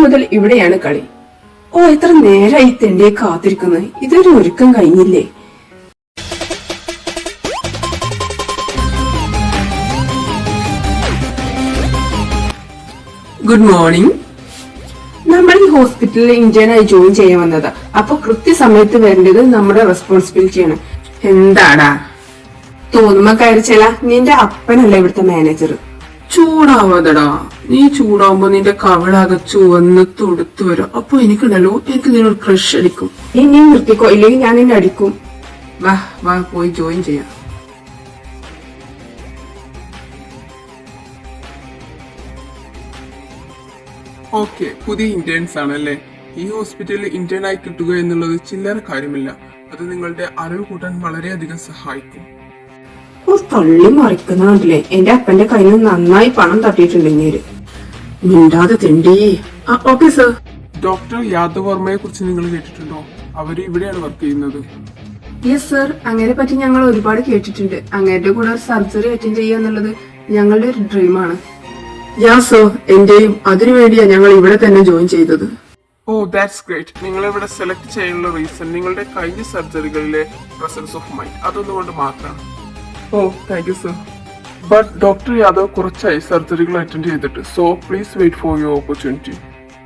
മുതൽ ഇവിടെയാണ് കളി. ഓ, എത്ര നേരായി തെണ്ടിയെ കാത്തിരിക്കുന്നത്. ഇതൊരു ഒരുക്കം കഴിഞ്ഞില്ലേ? Good morning. നമ്മൾ ഈ ഹോസ്പിറ്റലിൽ ഇന്റേണായി ജോയിൻ ചെയ്യാൻ വന്നതാ. അപ്പൊ കൃത്യസമയത്ത് വരേണ്ടത് നമ്മുടെ റെസ്പോൺസിബിലിറ്റിയാണ്. എന്താടാ തോന്നുമ്പോ കയറിച്ചല്ല. നിന്റെ അപ്പനല്ല ഇവിടുത്തെ മാനേജർ. ചൂടാവാതടാ. നീ ചൂടാവുമ്പോ നിന്റെ കവിളാകെ ചുവന്ന് തുടുത്തു വരും. അപ്പൊ എനിക്കുണ്ടല്ലോ, എനിക്ക് നിന്നോട് ക്രഷ് അടിക്കും. നീ നിർത്തിക്കോ, ഇല്ലെങ്കിൽ ഞാൻ നിന്നെ അടിക്കും. വാ വാ, പോയി ജോയിൻ ചെയ്യാം. ഓക്കെ, പുതിയ ഇന്റേൺസ് ആണല്ലേ? ഈ ഹോസ്പിറ്റലിൽ ഇന്റേൺ ആയി കിട്ടുക എന്നുള്ളത് ചില്ലറ കാര്യമില്ല. അത് നിങ്ങളുടെ അറിവ് കൂട്ടാൻ വളരെയധികം സഹായിക്കും. തള്ളി മറിക്കുന്നില്ലേ? എന്റെ അപ്പന്റെ കയ്യിൽ നിന്ന് നന്നായി പണം തട്ടിയിട്ടുണ്ടെങ്കിൽ മിണ്ടാതെ തിണ്ടി. Okay sir. ഡോക്ടർ യാദവ് വർമ്മയെ കുറിച്ച് നിങ്ങൾ കേട്ടിട്ടുണ്ടോ? അവര് ഇവിടെയാണ് വർക്ക് ചെയ്യുന്നത്. യെസ് സർ, അങ്ങനെ പറ്റി ഞങ്ങൾ ഒരുപാട് കേട്ടിട്ടുണ്ട്. അങ്ങേരുടെ കൂടെ ഒരു സർജറി അറ്റൻഡ് ചെയ്യുക എന്നുള്ളത് ഞങ്ങളുടെ ഒരു ഡ്രീമാണ്. യാ സർ, എന്റെയും. അതിനുവേണ്ടിയാണ് ഞങ്ങൾ ഇവിടെ തന്നെ ജോയിൻ ചെയ്തത്. Oh, that's great. നിങ്ങൾ ഇവിടെ സെലക്ട് ചെയ്യാനുള്ള റീസൺ നിങ്ങളുടെ കഴിഞ്ഞ സർജറികളിലെ പ്രസൻസ് ഓഫ് മൈൻഡ് അതൊന്നുകൊണ്ട് മാത്രമാണ്. Oh, thank you sir. But doctor Yadav കുറച്ചായി സർജറികൾ അറ്റൻഡ് ചെയ്തിട്ട്. So please wait for your opportunity.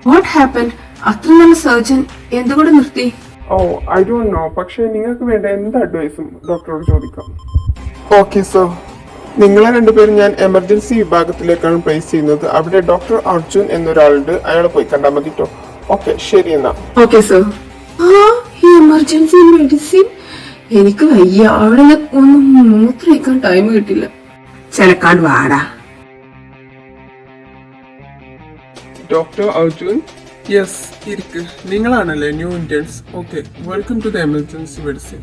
What happened? അത്ര നല്ല സർജൻ എന്തുകൊണ്ട് നിർത്തി? Oh, I don't know. പക്ഷേ നിങ്ങൾക്ക് വേണ്ട എന്ത് അഡ്വൈസും ഡോക്ടറോട് ചോദിക്കാം. Okay sir. നിങ്ങളെ രണ്ടുപേരും ഞാൻ എമർജൻസി വിഭാഗത്തിലേക്കാണ് പ്ലേസ് ചെയ്യുന്നത്. അവിടെ ഡോക്ടർ അർജുൻ എന്നൊരാളുണ്ട്. അയാളെ പോയി കണ്ടാൽ മതി കേട്ടോ. ഓക്കെ, ശരി എന്നാ. Okay sir. എമർജൻസി മെഡിസിൻ എനിക്ക് വയ്യ. അവിടെ ഒന്നും മൂത്രയിക്കാൻ ടൈം കിട്ടില്ല. ചിലക്കാട് വാടാ. ഡോക്ടർ അർജുൻ. യെസ്, ഇരിക്ക്. നിങ്ങളാണല്ലേ new interns? Okay, welcome to the emergency medicine.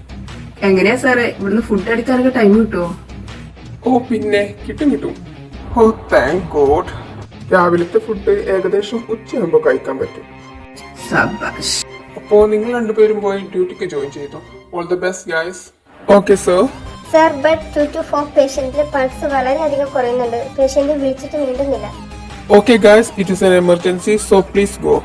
എങ്ങനെയാ സാറേ, ഇവിടുന്ന് ഫുഡ് അടിക്കാനൊക്കെ ടൈം കിട്ടുമോ? ഓ, പിന്നെ കിട്ടും. ഓ, താങ്ക് ഗോഡ്. രാവിലത്തെ ഫുഡ് ഏകദേശം ഉച്ചയാകുമ്പോൾ കഴിക്കാൻ പറ്റും. അപ്പോ നിങ്ങൾ രണ്ടുപേരും പോയി ഡ്യൂട്ടിക്ക് ജോയിൻ ചെയ്തു. All the best guys. Okay sir. Sir, but 2 to 4 പേഷ്യന്റിന്റെ പൾസ് വളരെയധികം കുറയുന്നുണ്ട്. പേഷ്യന്റ് വിളിച്ചിട്ട് മിണ്ടുന്നില്ല. Okay guys, it is an emergency, so please go.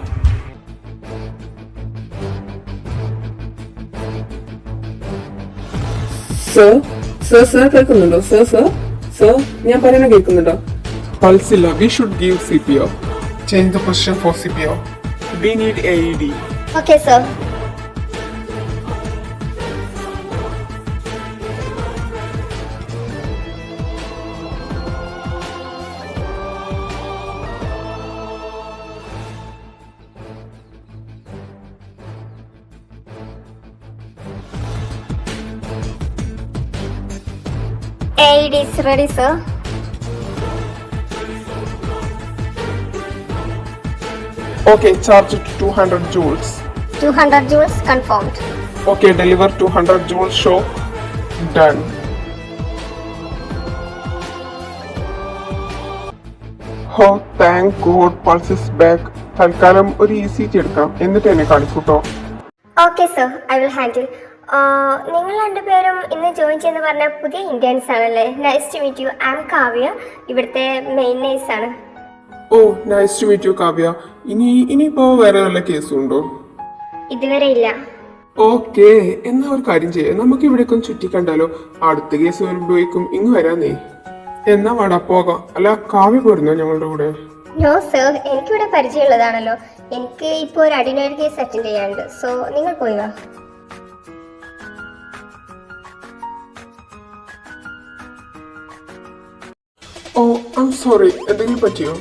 Sir കേൾക്കുന്നുണ്ടോ? സർ ഞാൻ പറയുന്നത് കേൾക്കുന്നുണ്ടോ? Pulse illa. We should give CPR. Change the position for CPR. We need AED. Okay, sir. AED is ready, sir. Okay, charge it to 200 joules. 200 joules confirmed. Okay, deliver 200 joules shock. Done. Oh, thank God, pulse is back. തൽക്കാലം ഒരു ECG എടുക്കാം, എന്നിട്ട് എന്നെ കാണിക്കൂട്ടോ. Okay, sir. I will handle. നിങ്ങൾ രണ്ടുപേരും ഇന്ന് join ചെയ്യുന്ന പറഞ്ഞ പുതിയ ഇന്റേൺസ് ആണല്ലേ? Nice to meet you. I am Kavya, ഇവിടുത്തെ മെയിൻ നേഴ്സ് ആണ്. Oh, nice to meet you Kavya. ഇനിയിപ്പോ വേറെ വല്ല കേസും ഉണ്ടോ? ഇതുവരെ ഇല്ല. ഓക്കെ, എന്നാ ഒരു കാര്യം ചെയ്യാം. നമുക്ക് ഇവിടേക്ക് ചുറ്റിക്കണ്ടാലോ? അടുത്ത കേസ് വരുമ്പോഴേക്കും ഇങ്ങ് വരാന്നേ. എന്നാ വാടാ പോകാം. അല്ല, കാവ്യ പോരുന്നോ ഞങ്ങളുടെ കൂടെ? നോ സർ, എനിക്കിവിടെ പരിചയമുള്ളതാണല്ലോ. എനിക്ക് ഇപ്പോൾ ഒരു അഡിനോയിഡ് കേസ് അറ്റൻഡ് ചെയ്യാനുണ്ട്. സോ നിങ്ങൾ പോയി വാ. ഓ, ഐ ആം സോറി. എന്തെങ്കിലും പറ്റിയോ?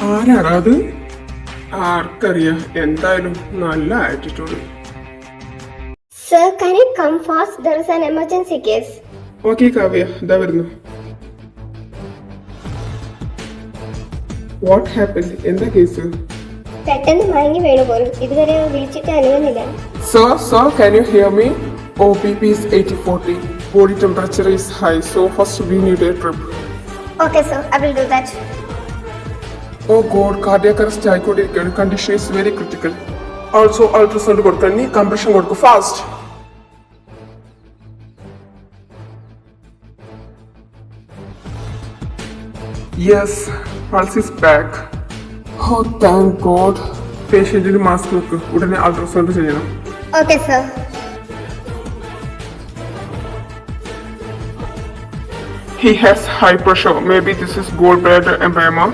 ആരാടാ അത്? ആർക്കറിയാം. എന്തായാലും നല്ല attitude. Sir, can you come fast? There is an emergency case. Okay Kavya, ഇതാ വരുന്നു. What happened? എന്താ കേസ്? പെട്ടെന്ന് മയങ്ങി വീണു പോലും. ഇതുവരെ വിളിച്ചിട്ട് അനുവദില്ല. Sir, can you hear me? Oh, BP is 80-40. Body temperature is high, so first we need a trip. Okay, sir, I will do that. Oh God, cardiac arrest ആയിക്കൊണ്ടിരിക്കുകയാണ്. Condition is very critical. Also ultrasound കൊടുക്കാൻ നീ compression കൊടുക്കും fast. Yes, pulse is back. Oh thank God. പേഷ്യന്റിന് mask വെക്ക്, ഉടനെ ultrasound ചെയ്യണം. Okay sir. He has high pressure. Maybe this is gallbladder emphysema.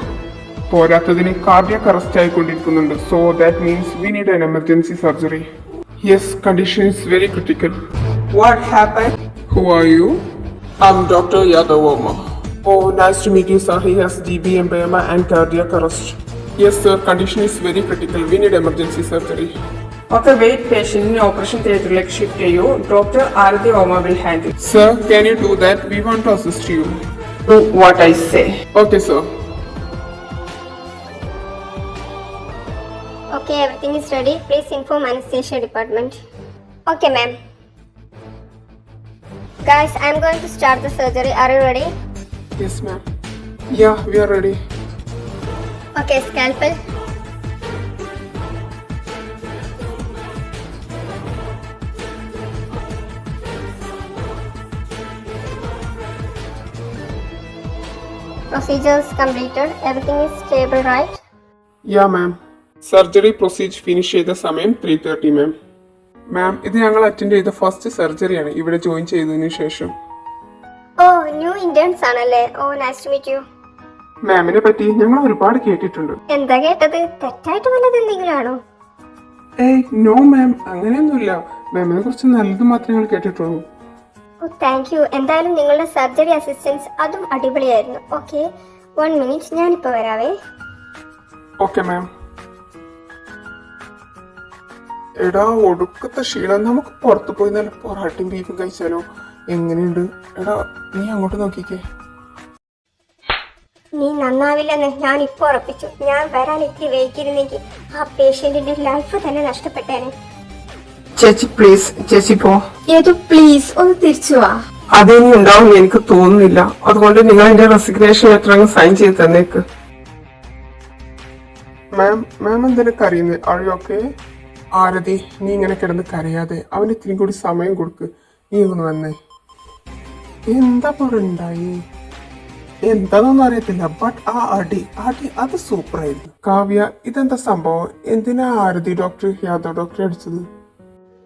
പോരാത്തതിന് cardiac arrest ആയിക്കൊണ്ടിരിക്കുന്നുണ്ട്. So that means we need an emergency surgery. Yes, condition is very critical. What happened? Who are you? I'm Dr. Yadav Verma. Oh, nice to meet you, sir. He has DB emphysema and cardiac arrest. Yes, sir. Condition is very critical. We need emergency surgery. Okay, wait, പേഷ്യന്റിനെ operation തിയേറ്ററിലേക്ക് shift ചെയ്യൂ. Doctor Aarathi Oma will handle. Sir, can you do that? We want to assist you. Do what I say. Okay, sir. Okay, everything is ready. Please inform anesthesia department. Okay, ma'am. Guys, I'm going to start the surgery. Are you ready? Yes, ma'am. Yeah, we are ready. Okay, scalpel. Procedures completed. Everything is stable, right? Yeah, ma'am. Surgery procedure finish ചെയ്ത സമയം 3:30 മാം. മാം, ഇത് ഞങ്ങൾ attend ചെയ്ത first സർജറിയാണ് ഇവിടെ join ചെയ്തതിനു ശേഷം. ഓ, new interns ആണല്ലേ? ഓ, nice to meet U. മാമിനെ പറ്റി ഞങ്ങൾ ഒരുപാട് കേട്ടിട്ടുണ്ട്. എന്താ കേട്ടത്? തെറ്റായിട്ട് വല്ലത് എന്തെങ്കിലും ആണോ? ഏയ് നോ മാം, അങ്ങനെയൊന്നുമില്ല. മാമിനെ കുറിച്ച് നല്ലത് മാത്രമേ ഞങ്ങൾ കേട്ടിട്ടുള്ളൂ. ഓ, താങ്ക് യു. എന്തായാലും നിങ്ങളുടെ സർജറി അസിസ്റ്റൻസ് അതും അടിപൊളിയായിരുന്നു. ഓക്കെ, 1 മിനിറ്റ്, ഞാനിപ്പോൾ വരാവേ. Okay ma'am. എടാ, ഒടുക്കത്തെ ക്ഷീണം. നമുക്ക് പുറത്ത് പോയി നല്ല പൊറാട്ടയും ബീഫും കഴിച്ചാലോ? എങ്ങനെയുണ്ട്? എടാ, നീ അങ്ങോട്ട് നോക്കിക്കേ. നീ നന്നാവില്ലെന്ന് ഞാൻ ഇപ്പോൾ ഉറപ്പിച്ചു. ഞാൻ വരാൻ ഇത്തിരി വൈകിയിരുന്നെങ്കിൽ ആ പേഷ്യന്റിന്റെ ലൈഫ് തന്നെ നഷ്ടപ്പെട്ടേനെ. ചേച്ചി പ്ലീസ്, ചേച്ചി പോ. ഏതു പ്ലീസ് ഒന്ന് തിരിച്ചു വാ. അതിനി ഉണ്ടാവും എനിക്ക് തോന്നുന്നില്ല. അതുകൊണ്ട് നിങ്ങൾ എന്റെ റെസിഗ്നേഷൻ ലെറ്റർ അങ്ങ് സൈൻ ചെയ്ത് തന്നേക്ക്. മാം എന്തിനാ കരയുന്നത്? R you okay? ആരതി, നീ ഇങ്ങനെ കിടന്ന് കരയാതെ അവന് ഇത്തിരി കൂടി സമയം കൊടുക്ക്. നീ ഒന്ന് വന്നേ. എന്താ ഉണ്ടായി? എന്താണെന്നൊന്നും അറിയത്തില്ല, ബട്ട് ആ അടി അത് സൂപ്പറായിരുന്നു. കാവ്യ, ഇതെന്താ സംഭവം? എന്തിനാ ആരതി ഡോക്ടർ യാദവ് ഡോക്ടറെ അടിച്ചത്?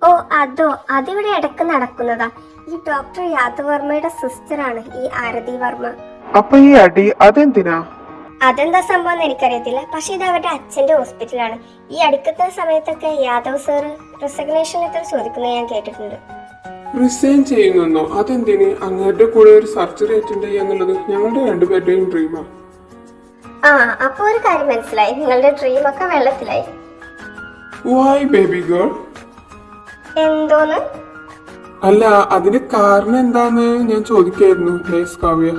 ഓ, അതോ, അതിവിടെ ഇടക്ക് നടക്കുന്നതാ. ഈ ഡോക്ടർ യാദവ് വർമ്മയുടെ സിസ്റ്റർ ആണ് ഈ ആരതി വർമ്മ. അപ്പൊ ഈ അടി അതെന്തിനാ? അതെന്താ സംഭവം എന്ന് എനിക്കറിയത്തില്ല. പക്ഷെ ഇത് അവരുടെ അച്ഛന്റെ ഹോസ്പിറ്റലാണ്. ഈ അടുക്കത്തെ സമയത്തൊക്കെ യാദവ് സാറ് റെസിഗ്നേഷൻ ലെറ്റർ ചോദിക്കുന്നത് ഞാൻ കേട്ടിട്ടുണ്ട്. റിസൈൻ ചെയ്യുന്നോ? അതെന്തിന്? അങ്ങരുടെ കൂടെ ഒരു സർജറി അറ്റൻഡ് ചെയ്യാന്നുള്ളത് ഞങ്ങളുടെ രണ്ടുപേരുടെയും ഡ്രീമാ. ആ, അപ്പൊ ഒരു കാര്യം മനസ്സിലായി, നിങ്ങളുടെ ഡ്രീം ഒക്കെ വെള്ളത്തിലായി. Y baby girl? എന്തോന്ന്? അല്ല, അതിന് കാരണം എന്താന്ന് ഞാൻ ചോദിക്കായിരുന്നു. നേഴ്സ് കാവ്യ,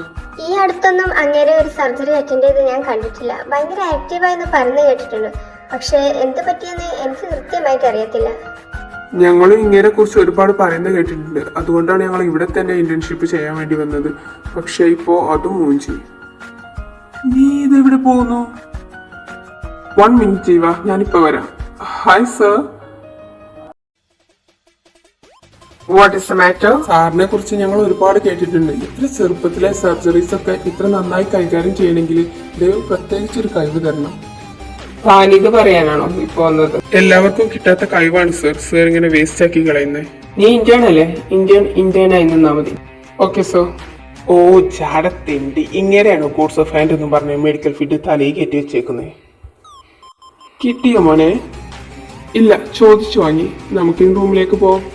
ഈ അടുത്തൊന്നും അങ്ങേരെ ഒരു സർജറി അറ്റൻഡ് ചെയ്ത് ഞാൻ കണ്ടിട്ടില്ല. ഭയങ്കര ആക്റ്റീവായെന്ന് പറഞ്ഞു കേട്ടിട്ടുണ്ട്. പക്ഷെ എന്ത് പറ്റിയെന്ന് എനിക്ക് കൃത്യമായിട്ട് അറിയത്തില്ല. ഞങ്ങളും ഇങ്ങനെ കുറിച്ച് ഒരുപാട് പറയുന്നത് കേട്ടിട്ടുണ്ട്. അതുകൊണ്ടാണ് ഞങ്ങൾ ഇവിടെ തന്നെ ഇന്റേൺഷിപ്പ് ചെയ്യാൻ വേണ്ടി വന്നത്. പക്ഷെ ഇപ്പോ അതും മൂഞ്ചി. നീ ഇതെവിടെ പോകുന്നു? 1 മിനിറ്റ് ജീവ, ഞാനിപ്പോ വരാം. Hi sir. What is the matter? സാറിനെ കുറിച്ച് ഞങ്ങൾ ഒരുപാട് കേട്ടിട്ടുണ്ട്. ഇത്ര ചെറുപ്പത്തിലെ സർജറീസ് ഒക്കെ ഇത്ര നന്നായി കൈകാര്യം ചെയ്യണമെങ്കിൽ ദൈവം പ്രത്യേകിച്ചൊരു കഴിവ് തരണം. പാനിക പറയാനാണോ ഇപ്പൊ വന്നത്? എല്ലാവർക്കും കിട്ടാത്ത കഴിവാണ് സർ. സർ ഇങ്ങനെ വേസ്റ്റ് ആക്കി കളയുന്നത്. നീ ഇന്ത്യൻ അല്ലേ? ഇന്ത്യൻ ആയി നിന്നാ മതി. Okay sir. ഓ ചാടത്തിണ്ടി, ഇങ്ങനെയാണോ കോഴ്സ് ഓഫ് ഹാൻഡ് എന്ന് പറഞ്ഞ മെഡിക്കൽ ഫീൽഡ് തലയിൽ കയറ്റി വെച്ചേക്കുന്നത്? കിട്ടിയോ മോനെ? ഇല്ല, ചോദിച്ചു വാങ്ങി. നമുക്ക് റൂമിലേക്ക് പോവാം.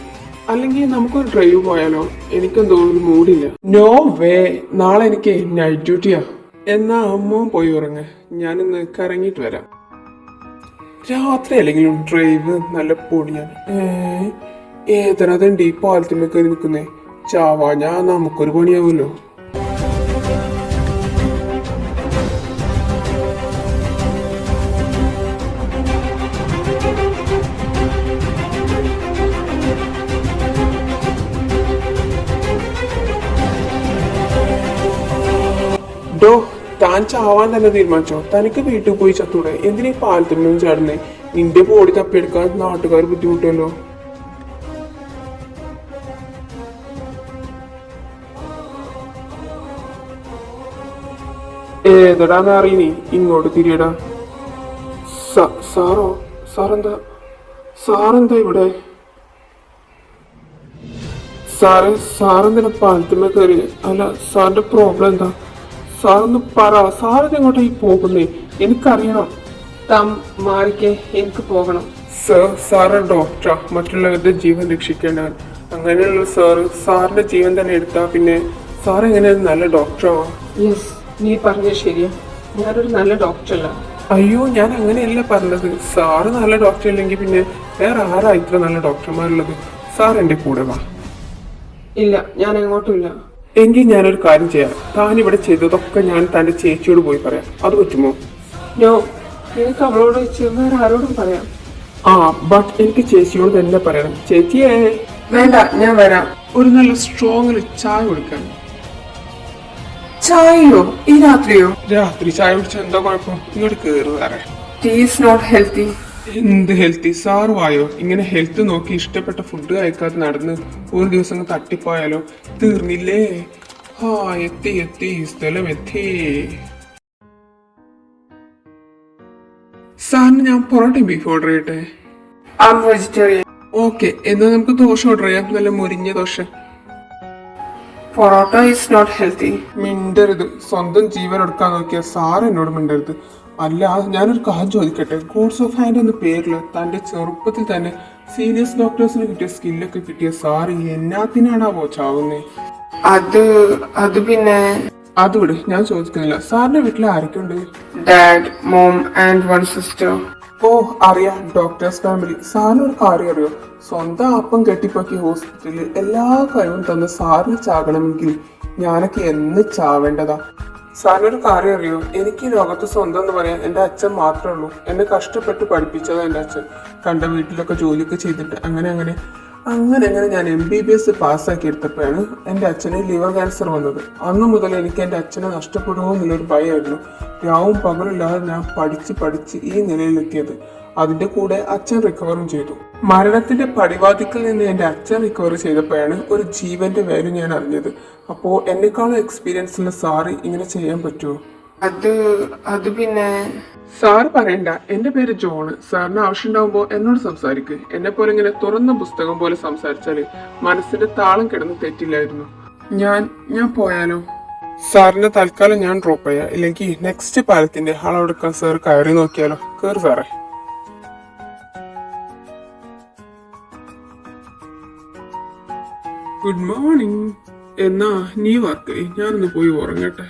അല്ലെങ്കിൽ നമുക്കൊരു ഡ്രൈവ് പോയാലോ? എനിക്കെന്തോ ഒരു മൂഡില്ല. നോ വേ, നാളെ എനിക്ക് നൈറ്റ് ഡ്യൂട്ടിയാ. എന്നാ അമ്മ പോയി ഉറങ്ങ, ഞാനിന്ന് കറങ്ങിയിട്ട് വരാം. രാത്രി അല്ലെങ്കിലും ഡ്രൈവ് നല്ല പൊടിയാണ്. ഏതനതുണ്ട് ഈ പാലത്തിന്മേ കയറി നിൽക്കുന്നേ. ചാവാ ഞാൻ, നമുക്കൊരു പണിയാവുമല്ലോ. ഡോ, താൻ ചാവാൻ തന്നെ തീരുമാനിച്ചോ? തനിക്ക് വീട്ടിൽ പോയി ചത്തൂടെ? എന്തിനാ പാലത്തിനും ചാടുന്നേ? നിന്റെ ബോഡി തപ്പിയെടുക്കാൻ നാട്ടുകാർ ബുദ്ധിമുട്ടല്ലോ. ഏതടാന്ന് അറിയണേ, ഇങ്ങോട്ട് തിരിയടാ. സാറോ? സാറെന്താ ഇവിടെ? സാറെന്തിനാ പാലത്തുമ്മ കയറി? അല്ല, സാറിന്റെ പ്രോബ്ലം എന്താ? സാറൊന്ന് പറ. സാറിനെങ്ങോട്ടായി പോകുന്നേ? എനിക്കറിയണം. താൻ മാറിക്കേ, എനിക്ക് പോകണം. സാറ് ഡോക്ടറാ, മറ്റുള്ളവരുടെ ജീവൻ രക്ഷിക്കേണ്ടവൻ. അങ്ങനെയുള്ള സാറിന്റെ ജീവൻ തന്നെ എടുത്താ പിന്നെ സാർ എങ്ങനെയാണ് നല്ല ഡോക്ടറാവാ? യെസ്, നീ പറഞ്ഞത് ശരിയാ. ഞാനൊരു നല്ല ഡോക്ടറല്ല. അയ്യോ, ഞാൻ അങ്ങനെയല്ല പറഞ്ഞത്. സാറ് നല്ല ഡോക്ടർ അല്ലെങ്കിൽ പിന്നെ വേറെ ആരാ ഇത്ര നല്ല ഡോക്ടർമാരുള്ളത്? സാർ എന്റെ കൂടെ വാ. ഇല്ല, ഞാൻ എങ്ങോട്ടുമില്ല. എങ്കിൽ ഞാനൊരു കാര്യം ചെയ്യാം. താൻ ഇവിടെ ചെയ്തതൊക്കെ ഞാൻ തന്റെ ചേച്ചിയോട് പോയി പറയാം. അത് പറ്റുമോ? നോ, എനിക്ക് അവളോട് വേറെ ആരോടും പറയാം. ബട്ട് എനിക്ക് ചേച്ചിയോട് തന്നെ പറയണം. ചേച്ചിയെ. വേണ്ട, ഞാൻ വരാം. ഒരു നല്ല സ്ട്രോങ്ങിൽ ചായ കുടിക്കാൻ. ചായയോ? ഈ രാത്രിയോ? രാത്രി ചായ കുടിച്ചാൽ എന്താ കുഴപ്പം? ഇങ്ങോട്ട് കേറുകാരെ. Tea is not healthy. എന്ത് ഹെൽത്തി? സാറ് വായോ. ഇങ്ങനെ ഹെൽത്ത് നോക്കി ഇഷ്ടപ്പെട്ട ഫുഡ് കഴിക്കാതെ നടന്ന് ഒരു ദിവസം തട്ടിപ്പോയാലോ? തീർന്നില്ലേ? എത്തി സ്ഥലം എത്തി. സാറിന് ഞാൻ പൊറോട്ടയും ബീഫ് ഓർഡർ ചെയ്യട്ടെ? I am vegetarian. ഓക്കെ, എന്നാ നമുക്ക് ദോശ ഓർഡർ ചെയ്യാം. നല്ല മുരിഞ്ഞ dosa. Parotta is not healthy. മിണ്ടരുത്. സ്വന്തം ജീവൻ എടുക്കാൻ നോക്കിയ സാർ എന്നോട് മിണ്ടരുത്. അല്ല, ഞാനൊരു കാര്യം ചോദിക്കട്ടെ. ഗോഡ്സ് ഓഫ് ഹാൻഡ് എന്ന പേരിൽ തന്റെ ചെറുപ്പത്തിൽ തന്നെ സീരിയസ് ഡോക്ടേഴ്സിന് കിട്ടിയ സ്കില്ലൊക്കെ കിട്ടിയ സാർ എന്നാത്തിനാണാവോ ചാവുന്നേ? അത് പിന്നെ അത് വിട്, ഞാൻ ചോദിക്കുന്നില്ല. സാറിന്റെ വീട്ടിൽ ആരൊക്കെ ഉണ്ട്? Dad, mom and one sister. അറിയാം, ഡോക്ടേഴ്സ് ഫാമിലി. സാറിനൊരു കാര്യം അറിയോ? സ്വന്തം അപ്പം കെട്ടിപ്പൊക്കി ഹോസ്പിറ്റലിൽ എല്ലാ കഴിവും തന്ന് സാറിന് ചാകണമെങ്കിൽ ഞാനൊക്കെ എന്ന് ചാവേണ്ടതാ. സാറിനൊരു കാര്യം അറിയോ? എനിക്ക് ഈ ലോകത്ത് സ്വന്തം എന്ന് പറയാൻ എൻ്റെ അച്ഛൻ മാത്രമേ ഉള്ളൂ. എന്നെ കഷ്ടപ്പെട്ട് പഠിപ്പിച്ചതാ എൻ്റെ അച്ഛൻ. കണ്ട വീട്ടിലൊക്കെ ജോലിയൊക്കെ ചെയ്തിട്ട് അങ്ങനെ ഞാൻ MBBS പാസ്സാക്കി എടുത്തപ്പോഴാണ് എൻ്റെ അച്ഛന് ലിവർ ക്യാൻസർ വന്നത്. അന്ന് മുതൽ എനിക്ക് എൻ്റെ അച്ഛനെ നഷ്ടപ്പെടുമോ എന്നുള്ളൊരു ഭയമായിരുന്നു. രാവും പകലില്ലാതെ ഞാൻ പഠിച്ച് ഈ നിലയിലെത്തിയത്. അതിന്റെ കൂടെ അച്ഛൻ റിക്കവറും ചെയ്തു. മരണത്തിന്റെ പടിവാതിക്കൽ നിന്ന് എൻ്റെ അച്ഛൻ റിക്കവർ ചെയ്തപ്പോഴാണ് ഒരു ജീവന്റെ വാല്യൂ ഞാൻ അറിഞ്ഞത്. അപ്പോ എന്നെക്കാളും എക്സ്പീരിയൻസ് ഉള്ള സാറ് ഇങ്ങനെ ചെയ്യാൻ പറ്റുമോ? അത് പിന്നെ സാറ് പറയണ്ട. എന്റെ പേര് ജോണ്. സാറിന് ആവശ്യം ഉണ്ടാവുമ്പോ എന്നോട് സംസാരിക്ക്. എന്നെ പോലെ ഇങ്ങനെ തുറന്ന പുസ്തകം പോലെ സംസാരിച്ചാല് മനസ്സിന്റെ താളം കിടന്ന് തെറ്റില്ലായിരുന്നു. ഞാൻ പോയാലോ? സാറിന്റെ തൽക്കാലം ഞാൻ ഡ്രോപ്പ് ചെയ്യാം. ഇല്ലെങ്കിൽ നെക്സ്റ്റ് പാലത്തിന്റെ ആളെടുക്കാൻ സാർ കയറി നോക്കിയാലോ? കേറ് സാറേ. Good morning. എന്നാ നീ വർക്ക്? ഞാനൊന്ന് പോയി ഉറങ്ങട്ടെ.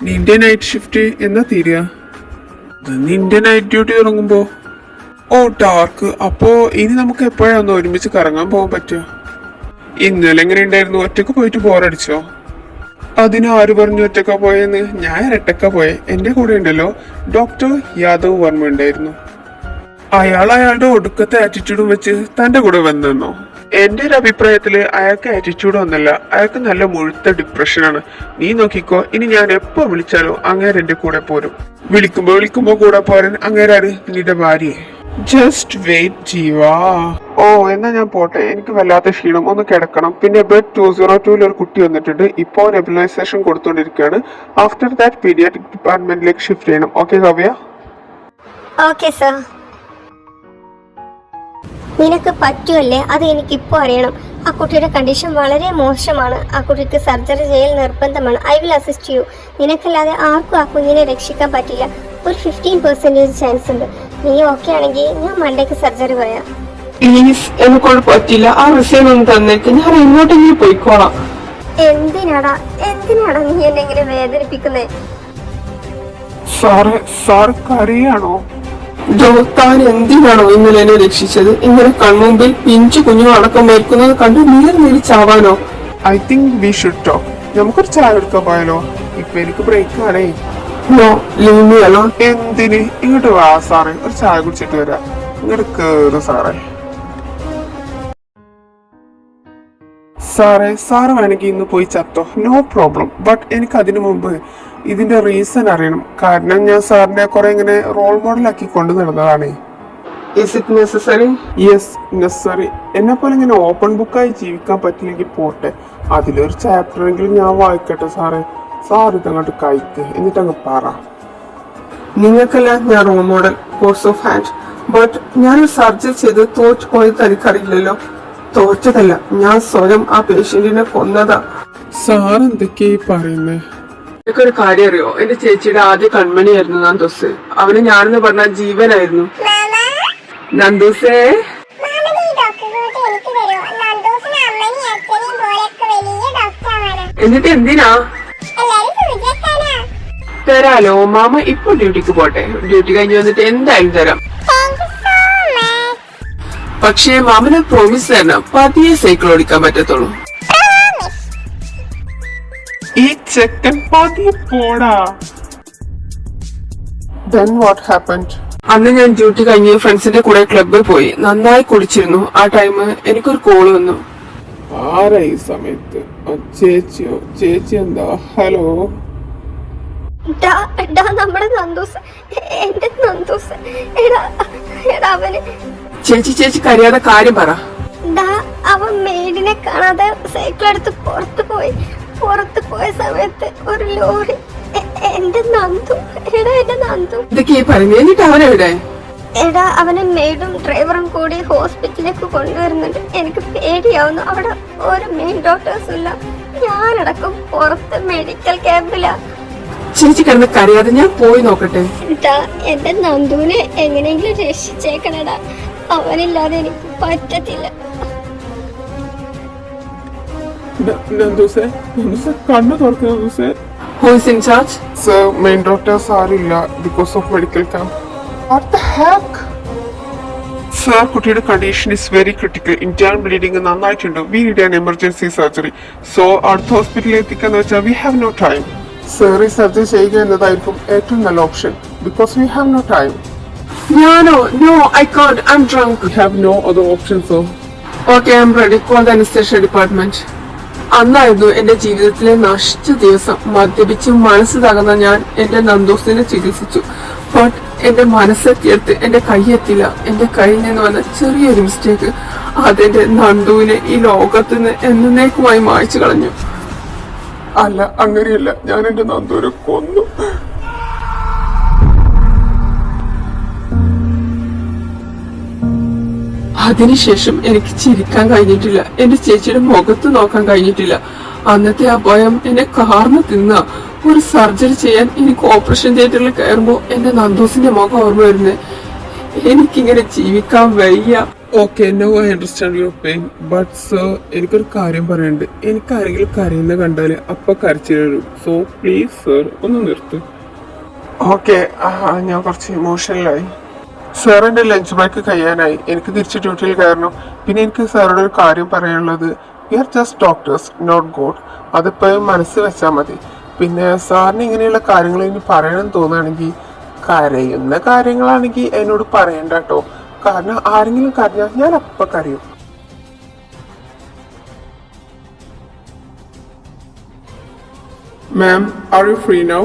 നിന്റെ നൈറ്റ് ഷിഫ്റ്റ് എന്നാ തീരുക? നിന്റെ നൈറ്റ് ഡ്യൂട്ടി തുടങ്ങുമ്പോ? ഡാർക്ക്. അപ്പോ ഇനി നമുക്ക് എപ്പോഴാണ് ഒരുമിച്ച് കറങ്ങാൻ പോകാൻ പറ്റുക? ഇന്നലെ എങ്ങനെ ഉണ്ടായിരുന്നു? ഒറ്റക്ക് പോയിട്ട് ബോറടിച്ചോ? അതിന് ആര് പറഞ്ഞു ഒറ്റക്ക പോയെന്ന്? ഞാൻ ഒറ്റക്ക പോയെ. എന്റെ കൂടെ ഉണ്ടല്ലോ ഡോക്ടർ യാദവ് വർമ്മ ഉണ്ടായിരുന്നു. അയാളുടെ ഒടുക്കത്തെ ആറ്റിറ്റ്യൂഡും വെച്ച് തന്റെ കൂടെ വന്നെന്നോ? എന്റെ ഒരു അഭിപ്രായത്തില് അയാൾക്ക് ആറ്റിറ്റ്യൂഡ് ഒന്നല്ല, അയാൾക്ക് നല്ല മുഴുത്ത ഡിപ്രഷനാണ്. നീ നോക്കിക്കോ, ഇനി ഞാൻ എപ്പോ വിളിച്ചാലോ അങ്ങേര് എന്റെ കൂടെ പോരും. വിളിക്കുമ്പോ കൂടെ പോരാൻ അങ്ങേരാര്? നിന്റെ ഭാര്യയെ. Just wait Jeeva. എന്നാ ഞാൻ പോട്ടെ. എനിക്ക് വല്ലാത്ത ക്ഷീണം, ഒന്ന് കിടക്കണം. പിന്നെ ബെഡ് 202 ഒരു കുട്ടി വന്നിട്ടുണ്ട്. ഇപ്പോ നെബുലൈസേഷൻ കൊടുത്തോണ്ടിരിക്കുകയാണ്. ആഫ്റ്റർ ദാറ്റ് പീഡിയാട്രിക് ഡിപ്പാർട്ട്മെന്റിലേക്ക് ഷിഫ്റ്റ് ചെയ്യണം. ഓക്കെ കാവ്യ? Okay sir. നിനക്ക് പറ്റുമല്ലേ? അത് എനിക്കിപ്പോൾ അറിയണം. ആ കുട്ടിയുടെ കണ്ടീഷൻ വളരെ മോശമാണ്. ആ കുട്ടിക്ക് സർജറി ചെയ്യൽ നിർബന്ധമാണ്. I will assist you. നിനക്കല്ലാതെ ആർക്കും ആ കുഞ്ഞിനെ രക്ഷിക്കാൻ പറ്റില്ല. ഒരു 15% ചാൻസ് ഉണ്ട്. നീ ഓക്കെ ആണെങ്കിൽ ഞാൻ മണ്ടേക്ക് സർജറി പറയാം. പ്ലീസ്, എന്നെക്കൊണ്ട് പറ്റില്ല. ആ റിസൈൻ ഒന്ന് തന്നേക്ക്. ഞാൻ എങ്ങോട്ടെങ്കിലും പോയിക്കോളാം. എന്തിനാടാ നീ എന്നെ ഇങ്ങനെ വേദനിപ്പിക്കുന്നേ? സാറ് കരയാണോ? താൻ എന്തിനാണോ ഇന്നലെ എന്നെ രക്ഷിച്ചത്? ഇങ്ങനെ കൺമുമ്പിൽ പിഞ്ചു കുഞ്ഞു അടക്കം മരിക്കുന്നത് കണ്ട് നീറി ചാവാനോ? I think we should talk. നമുക്കൊരു ചായ എടുക്കാൻ പോയാലോ? ഇപ്പൊ എനിക്ക് ബ്രേക്ക് ആണേ. No, leave me alone. എന്തിന്? ഇങ്ങോട്ട് വാ സാറേ, ഒരു ചായ കുടിച്ചിട്ട് വരാം. ഇങ്ങോട്ട് കേറ് സാറേ. സാറ് വേണമെങ്കിൽ ഇന്ന് പോയി ചത്തോ, നോ പ്രോബ്ലം. ബട്ട് എനിക്ക് അതിനു മുമ്പ് ഇതിന്റെ റീസൺ അറിയണം. കാരണം ഞാൻ സാറിനെ കുറെ ഇങ്ങനെ റോൾ മോഡലാക്കി കൊണ്ടു നടന്നതാണ്. Is it necessary? Yes, necessary. എന്നെ പോലെ ഇങ്ങനെ ഓപ്പൺ ബുക്കായി ജീവിക്കാൻ പറ്റില്ലെങ്കിൽ പോട്ടെ, അതിലൊരു ചാപ്റ്ററെങ്കിലും ഞാൻ വായിക്കട്ടെ സാറേ. സാർ ഇതങ്ങോട്ട് കഴിക്ക്, എന്നിട്ട് അങ്ങ് പറ. നിങ്ങൾക്കല്ല ഞാൻ role model, course of hand. But ഞാൻ സർജറി ചെയ്ത് തോറ്റു പോയത് തനിക്കറിയില്ലല്ലോ. തോറ്റതല്ല, ഞാൻ സ്വയം ആ പേഷ്യന്റിനെ കൊന്നതാ. സാർ എന്തൊക്കെയായി പറയുന്നേ? എനിക്കൊരു കാര്യം അറിയോ, എന്റെ ചേച്ചിയുടെ ആദ്യ കൺമണിയായിരുന്നു നന്ദൂസ്. അവന് ഞാനെന്ന് പറഞ്ഞ ജീവനായിരുന്നു. നന്ദൂസേ, എന്നിട്ട് എന്തിനാ തരാലോ? മാമ ഇപ്പൊ ഡ്യൂട്ടിക്ക് പോട്ടെ, ഡ്യൂട്ടി കഴിഞ്ഞ് വന്നിട്ട് എന്തായാലും തരാം. പക്ഷേ മാമന് പ്രോമിസ് തരണം, പതിയെ സൈക്കിൾ ഓടിക്കാൻ പറ്റത്തുള്ളൂ. ഈ ചെക്കൻ പതിയെ പോടാ. Then what happened? അന്ന് ഞാൻ ഡ്യൂട്ടി കഴിഞ്ഞ് ഫ്രണ്ട്സിന്റെ കൂടെ ക്ലബിൽ പോയി. നന്നായി കുടിച്ചിരുന്നു. ആ ടൈം എനിക്കൊരു കോള് വന്നു. ആരാ ഈ സമയത്ത്? ചേച്ചിയോ? ചേച്ചി എന്താ? ഹലോ. നമ്മുടെ നന്ദൂസ്, എന്റെ നന്ദൂസ്. അവന് ചേച്ചി കരയാതെ കാര്യം പറ. അവൻ മെയ്ഡിനെ കാണാതെ സൈക്കിൾ എടുത്ത് പുറത്തു പോയ സമയത്ത് ഒരു ലോറി എന്റെ നന്ദു. എന്റെ നന്ദു ഇതൊക്കെ പറഞ്ഞു. എന്നിട്ട് അവനെവിടെ? അവനെ മെയ്ഡും ഡ്രൈവറും കൂടി ഹോസ്പിറ്റലിലേക്ക് കൊണ്ടുവരുന്നുണ്ട്. എനിക്ക് പേടിയാവുന്നു. അവിടെ ഒരു മെയിൻ ഡോക്ടേഴ്സും ഇല്ല. ഞാനടക്കം പുറത്ത് മെഡിക്കൽ ക്യാമ്പിലാ. ചേച്ചി കിടന്ന് കരയാതെ ഞാൻ പോയി നോക്കട്ടെ. എന്റെ നന്ദുവിനെ എങ്ങനെയെങ്കിലും രക്ഷിച്ചേക്കണടാ. അവനില്ലാതെ എനിക്ക് പറ്റത്തില്ല. കണ്ണു തുറക്കുന്ന Who is in charge? Sir, main doctors ആരില്ല because of medical camp. What the heck? Sir, കുട്ടിയുടെ condition is very critical. Internal bleeding നന്നായിട്ടുണ്ട്. We need an emergency surgery. So അടുത്ത ഹോസ്പിറ്റലിൽ എത്തിക്കാന്ന് വെച്ചാൽ we have no time. Sir, ഈ surgery ചെയ്യുക എന്നതായിരിക്കും ഏറ്റവും നല്ല option because we have no time. No, I can't. I'm drunk. We have no other option, sir. Okay, I'm ready. Call the anesthesia department. അന്നായിരുന്നു എന്റെ ജീവിതത്തിലെ നഷ്ട ദിവസം. മദ്യപിച്ച് മനസ്സ് തകർന്ന ഞാൻ എന്റെ നന്ദോസിനെ ചികിത്സിച്ചു. ബട്ട് എന്റെ മനസ്സെത്തിയെടുത്ത് എന്റെ കൈയെത്തില്ല. എന്റെ കയ്യിൽ നിന്ന് വന്ന ചെറിയൊരു മിസ്റ്റേക്ക് അതെന്റെ നന്ദുവിനെ ഈ ലോകത്ത് നിന്ന് എന്നേക്കുമായി മായ്ച്ചു കളഞ്ഞു. അല്ല, അങ്ങനെയല്ല. ഞാൻ എന്റെ നന്ദുവിനെ കൊന്നു. അതിനുശേഷം എനിക്ക് ചിരിക്കാൻ കഴിഞ്ഞിട്ടില്ല. എന്റെ ചേച്ചിയുടെ മുഖത്ത് നോക്കാൻ കഴിഞ്ഞിട്ടില്ല. അന്നത്തെ ആ ഭയം എന്നെ കാർന്ന് തിന്ന. ഒരു സർജറി ചെയ്യാൻ എനിക്ക് ഓപ്പറേഷൻ തിയേറ്ററിൽ കയറുമ്പോ എന്റെ നന്ദോസിന്റെ മുഖം ഓർമ്മ വരുന്നേ. എനിക്കിങ്ങനെ ജീവിക്കാൻ വയ്യ. Okay, no I understand your pain. But sir, എനിക്കൊരു കാര്യം പറയാനുണ്ട്. എനിക്ക് ആരെങ്കിലും കരയുന്ന കണ്ടാല് അപ്പൊ കരച്ചിൽ വരും. സോ പ്ലീസ് സർ, ഒന്ന് നിർത്ത്. ഓക്കെ, ഞാൻ കുറച്ച് ഇമോഷണലായി. സാറിന്റെ ലഞ്ച് ബ്രേക്ക് കഴിയാനായി. എനിക്ക് തിരിച്ച് ഡ്യൂട്ടിയിൽ കയറണം. പിന്നെ എനിക്ക് സാറോട് ഒരു കാര്യം പറയാനുള്ളത്. We are just doctors, not God. അതിപ്പോഴും മനസ്സ് വെച്ചാൽ മതി. പിന്നെ സാറിന് ഇങ്ങനെയുള്ള കാര്യങ്ങൾ ഇനി പറയണമെന്ന് തോന്നുകയാണെങ്കിൽ, കരയുന്ന കാര്യങ്ങളാണെങ്കിൽ എന്നോട് പറയണ്ട കേട്ടോ. കാരണം ആരെങ്കിലും കരഞ്ഞാൽ ഞാൻ അപ്പം കരയും. Ma'am, are you free now?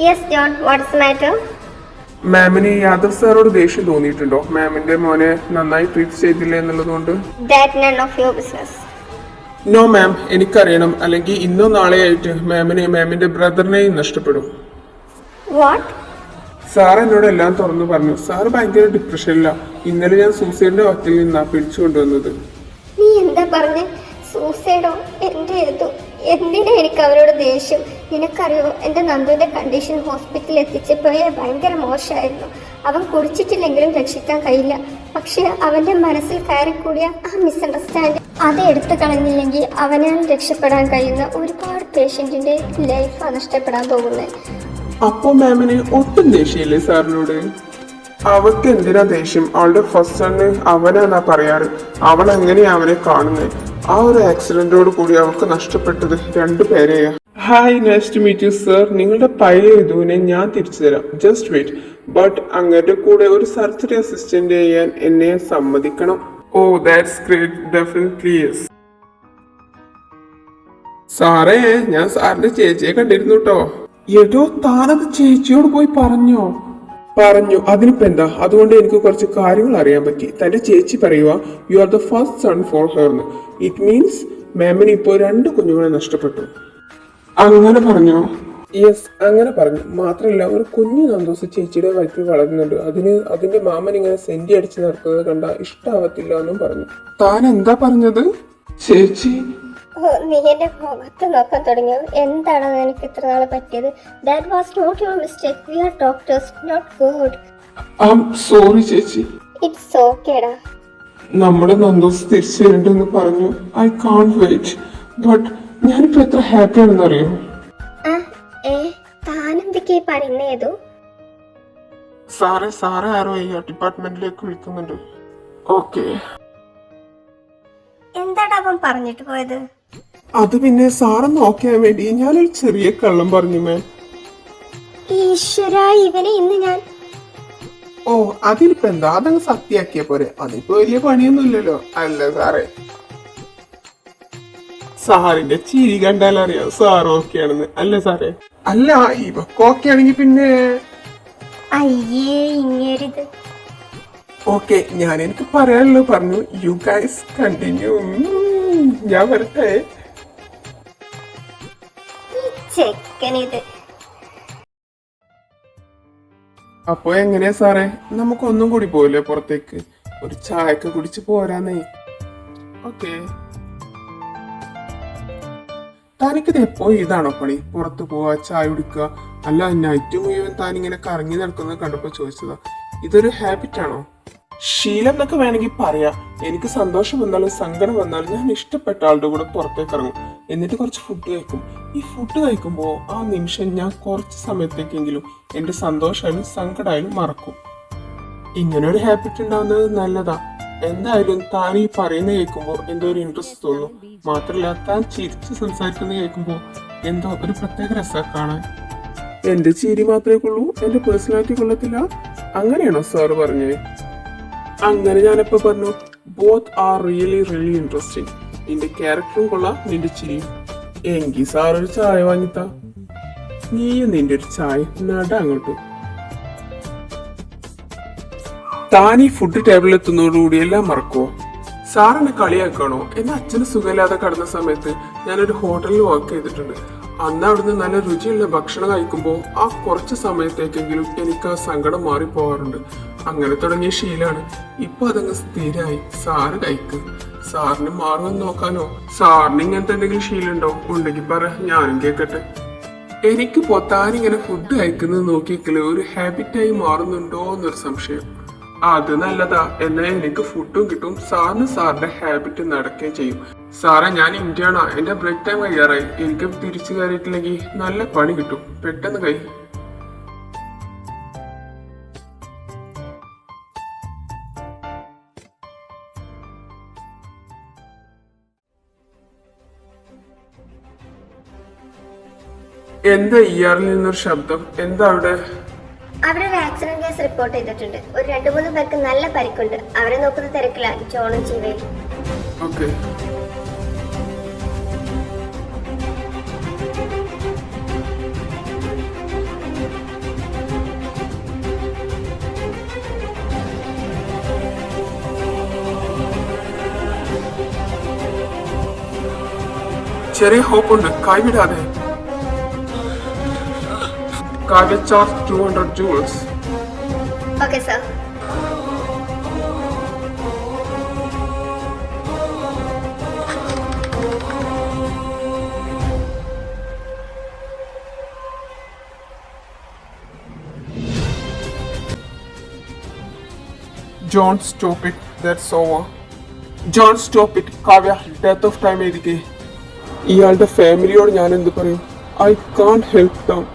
Yes John, what's the matter? മാമിന് യാദവ് സാറോട് ദേഷ്യം തോന്നിയിട്ടുണ്ടോ? മാമിന്റെ മോനെ നന്നായി ട്രീറ്റ് ചെയ്തില്ല എന്നുള്ളതുകൊണ്ട്? That none of your business. No ma'am, എനിക്കറിയണം. അല്ലെങ്കിൽ ഇന്നോ നാളെയായിട്ട് മാമിനെ മാമിന്റെ ബ്രദറിനെയും നഷ്ടപ്പെടും. What? സാർ എന്നോട് എല്ലാം തുറന്നു പറഞ്ഞു. സാർ ഭയങ്കര ഡിപ്രഷനില്ല. ഇന്നലെ ഞാൻ സൂസൈഡിന്റെ വക്കിൽ നിന്നാ പിടിച്ചുകൊണ്ടുവന്നത്. നീ എന്താ പറഞ്ഞേ? സൂസൈഡോ? എന്റെ ഏതോ? എന്തിനാ എനിക്ക് അവരോട് ദേഷ്യം? നിനക്കറിയോ, എന്റെ നന്ദുവിന്റെ കണ്ടീഷൻ ഹോസ്പിറ്റലിൽ എത്തിച്ചപ്പോഴേ ഭയങ്കര മോശമായിരുന്നു. അവൻ കുടിച്ചിട്ടില്ലെങ്കിലും രക്ഷിക്കാൻ കഴിയില്ല. പക്ഷെ അവന്റെ മനസ്സിൽ കയറിക്കൂടിയ ആ മിസ്അണ്ടർസ്റ്റാൻഡിങ് അത് എടുത്തു കളഞ്ഞില്ലെങ്കിൽ അവനാൽ രക്ഷപ്പെടാൻ കഴിയുന്ന ഒരുപാട് പേഷ്യന്റിന്റെ ലൈഫാണ് നഷ്ടപ്പെടാൻ പോകുന്നത്. അപ്പോ മാമിന് ഒട്ടും ദേഷ്യമില്ലേ സാറിനോട്? അവൾക്ക് എന്തിനാ ദേഷ്യം? അവളുടെ ഫസ്റ്റ് സണ്ണ് അവനാന്നാ പറയാറ്. അവൾ എങ്ങനെയാ അവനെ കാണുന്നത്? ആ ഒരു ആക്സിഡന്റോട് കൂടി അവൾക്ക് നഷ്ടപ്പെട്ടത് 2 പേരെയാ. Hi, nice to meet you sir. നിങ്ങളുടെ പഴയ ഇതുവിനെ ഞാൻ തിരിച്ചു തരാം. Just wait. ബട്ട് അങ്ങയുടെ കൂടെ ഒരു സർജറി അസിസ്റ്റന്റ് ചെയ്യാൻ എന്നെ സമ്മതിക്കണം. ഓ, ദാറ്റ്സ് ഗ്രേറ്റ്. Definitely yes. സാറേ, ഞാൻ സാറിന്റെ ചേച്ചിയെ കണ്ടിരുന്നു കേട്ടോ. എടോ, താനത് ചേച്ചിയോട് പോയി പറഞ്ഞോ? പറഞ്ഞു. അതിനിപ്പോ എന്താ? അതുകൊണ്ട് എനിക്ക് കുറച്ച് കാര്യങ്ങൾ അറിയാൻ പറ്റി. തന്റെ ചേച്ചി പറയുക you are the first son for her എന്ന്. ഇറ്റ് മീൻസ് മാമിന് ഇപ്പോൾ 2 കുഞ്ഞുങ്ങളെ നഷ്ടപ്പെട്ടു. അങ്ങനെ പറഞ്ഞോ? യെസ്, അങ്ങനെ പറഞ്ഞു. മാത്രമല്ല ഒരു കുഞ്ഞു നന്ദോസ് ചേച്ചിയുടെ വയറ്റിൽ വളരുന്നുണ്ട്. അതിന്റെ മാമൻ ഇങ്ങനെ സെന്റി അടിച്ച് നടക്കുന്നത് കണ്ട ഇഷ്ടാവത്തില്ല എന്നും പറഞ്ഞു. താൻ എന്താ പറഞ്ഞത്? ചേച്ചി ഓ, നീ എന്റെ മുഖത്ത് നോക്കാൻ തുടങ്ങിയോ? എന്താണ് നിനക്ക് ഇത്ര നാളെ പറ്റിയത്? That was not your mistake. We are doctors, not God. Sorry ചേച്ചി. ഇറ്റ്സ് ഓക്കേടാ. നമ്മുടെ നന്ദോസ് തിരിച്ചു വരണ്ടെന്ന് പറഞ്ഞു. I can't wait. ബട്ട് ഞാനിപ്പോ എത്ര ഹാപ്പി ആണെന്ന് അറിയോ? താനെന്തൊക്കെയാ പറയുന്നേതു? സാറേ ആരോ ഈ ഡിപ്പാർട്ട്മെന്റിലേക്ക് വിളിക്കുന്നുണ്ട്. ഓക്കെ. എന്താടാ അവൻ പറഞ്ഞിട്ട് പോയത്? അത് പിന്നെ സാറ് നോക്കാൻ വേണ്ടി ഞാനൊരു ചെറിയ കള്ളം പറഞ്ഞു മാം. ഈശ്വര, ഇവനെ ഇന്ന് ഞാൻ... ഓ, അതിലിപ്പോ എന്താ? അതങ്ങ് സത്യാക്കിയ പോരെ. അതിപ്പോ വലിയ പണിയൊന്നുമില്ലല്ലോ അല്ലേ സാറേ? സാറിന്റെ ചിരി കണ്ടാലറിയാം സാർ ഓക്കെ ആണെന്ന് അല്ലേ സാറേ? അല്ല, ഇവക്ക് ഓക്കെ ആണെങ്കി പിന്നെ അയ്യേ ഇങ്ങേരിത്. ഓക്കെ, ഞാൻ എനിക്ക് പറയാനുള്ളത് പറഞ്ഞു. You guys continue. ഞാൻ വരട്ടെ. ചെക്കനിത്. അപ്പൊ എങ്ങനെയാ സാറേ, നമുക്കൊന്നും കൂടി പോയില്ലേ പുറത്തേക്ക്? ഒരു ചായക്ക് കുടിച്ച് പോരാന്നേ. ഓക്കെ. താനിക്കത് എപ്പോ ഇതാണോ പണി? പുറത്ത് പോവാ, ചായ കുടിക്കുക? അല്ല, നൈറ്റ് മുഴുവൻ താനിങ്ങനെ കറങ്ങി നടക്കുന്നത് കണ്ടപ്പോ ചോദിച്ചതാ. ഇതൊരു ഹാബിറ്റ് ആണോ? ശീലം എന്നൊക്കെ വേണമെങ്കിൽ പറയാം. എനിക്ക് സന്തോഷം വന്നാലും സങ്കടം വന്നാലും ഞാൻ ഇഷ്ടപ്പെട്ട ആളുടെ കൂടെ പുറത്തേക്ക് ഇറങ്ങും. എന്നിട്ട് കുറച്ച് ഫുഡ് കഴിക്കും. ഈ ഫുഡ് കഴിക്കുമ്പോൾ ആ നിമിഷം ഞാൻ കുറച്ച് സമയത്തേക്കെങ്കിലും എന്റെ സന്തോഷമായാലും സങ്കടമായാലും മറക്കും. ഇങ്ങനെ ഒരു ഹാബിറ്റ് ഉണ്ടാവുന്നത് നല്ലതാ. എന്തായാലും താൻ ഈ പറയുന്നത് കേൾക്കുമ്പോൾ എന്തോ ഒരു ഇൻട്രസ്റ്റ് തോന്നും. മാത്രമല്ല, താൻ ചിരിച്ച് സംസാരിക്കുന്നത് കേൾക്കുമ്പോൾ എന്തോ ഒരു പ്രത്യേക രസം കാണാൻ. എന്റെ ചിരി മാത്രമേ കൊള്ളൂ, എന്റെ പേഴ്സണാലിറ്റി കൊള്ളത്തില്ല? അങ്ങനെയാണോ സാറ് പറഞ്ഞേ? അങ്ങനെ ഞാനിപ്പോ പറഞ്ഞു. Both are really interesting. നിന്റെ ക്യാരക്ടറും കൊള്ളാം, നിന്റെ ചിരിയും. എങ്കിൽ സാർ ഒരു ചായ വാങ്ങിത്താ. നീയും നിന്റെ ഒരു ചായ നടാ അങ്ങോട്ട്. താൻ ഈ ഫുഡ് ടേബിളിൽ എത്തുന്നതോടുകൂടി എല്ലാം മറക്കുവോ? സാറിനെ കളിയാക്കണോ? എന്റെ അച്ഛന് സുഖമില്ലാതെ കടന്ന സമയത്ത് ഞാനൊരു ഹോട്ടലിൽ വർക്ക് ചെയ്തിട്ടുണ്ട്. അന്ന് അവിടുന്ന് നല്ല രുചിയുള്ള ഭക്ഷണം കഴിക്കുമ്പോൾ ആ കുറച്ച് സമയത്തേക്കെങ്കിലും എനിക്ക് ആ സങ്കടം മാറിപ്പോവാറുണ്ട്. അങ്ങനെ തുടങ്ങിയ ശീലാണ്. ഇപ്പൊ അതങ്ങ് സ്ഥിരമായി. സാറ് കഴിക്കും. സാറിന് മാറുമെന്ന് നോക്കാനോ? സാറിന് ഇങ്ങനത്തെ എന്തെങ്കിലും ശീലമുണ്ടോ? ഉണ്ടെങ്കിൽ പറ, ഞാനും കേൾക്കട്ടെ. എനിക്ക് താനിങ്ങനെ ഫുഡ് കഴിക്കുന്നത് നോക്കിക്കല് ഒരു ഹാബിറ്റായി മാറുന്നുണ്ടോ എന്നൊരു സംശയം. അത് നല്ലതാ. എന്നാൽ എനിക്ക് ഫുഡും കിട്ടും, സാറിന് സാറിന്റെ ഹാബിറ്റ് നടക്കുകയും ചെയ്യും. സാറേ, ഞാൻ ഇന്ത്യയാണോ? എന്റെ ബ്രേക്ക് ടൈം കഴിയാറായി. എനിക്ക് തിരിച്ചു കയറിയിട്ടില്ലെങ്കിൽ നല്ല പണി കിട്ടും. പെട്ടെന്ന് കൈ. എന്താ ഇയാറിൽ നിന്നൊരു ശബ്ദം? എന്താ അവിടെ? അവിടെ ഒരു ആക്സിഡന്റ് കേസ് റിപ്പോർട്ട് ചെയ്തിട്ടുണ്ട്. ഒരു 2-3 പേർക്ക് നല്ല പരിക്കുണ്ട്. അവരെ നോക്കുന്ന തിരക്കിലാണ് ജോണും ജീവയും. ഓക്കെ. ചെറിയ ഹോപ്പുണ്ട്, കൈവിടാതെ. Kavya charge 200 joules. Okay sir. John, stop it. That's over. John, stop it. Kavya, death of time എഴുതിക്കേ. ഇയാളുടെ ഫാമിലിയോട് ഞാൻ എന്ത് പറയും? I can't help them.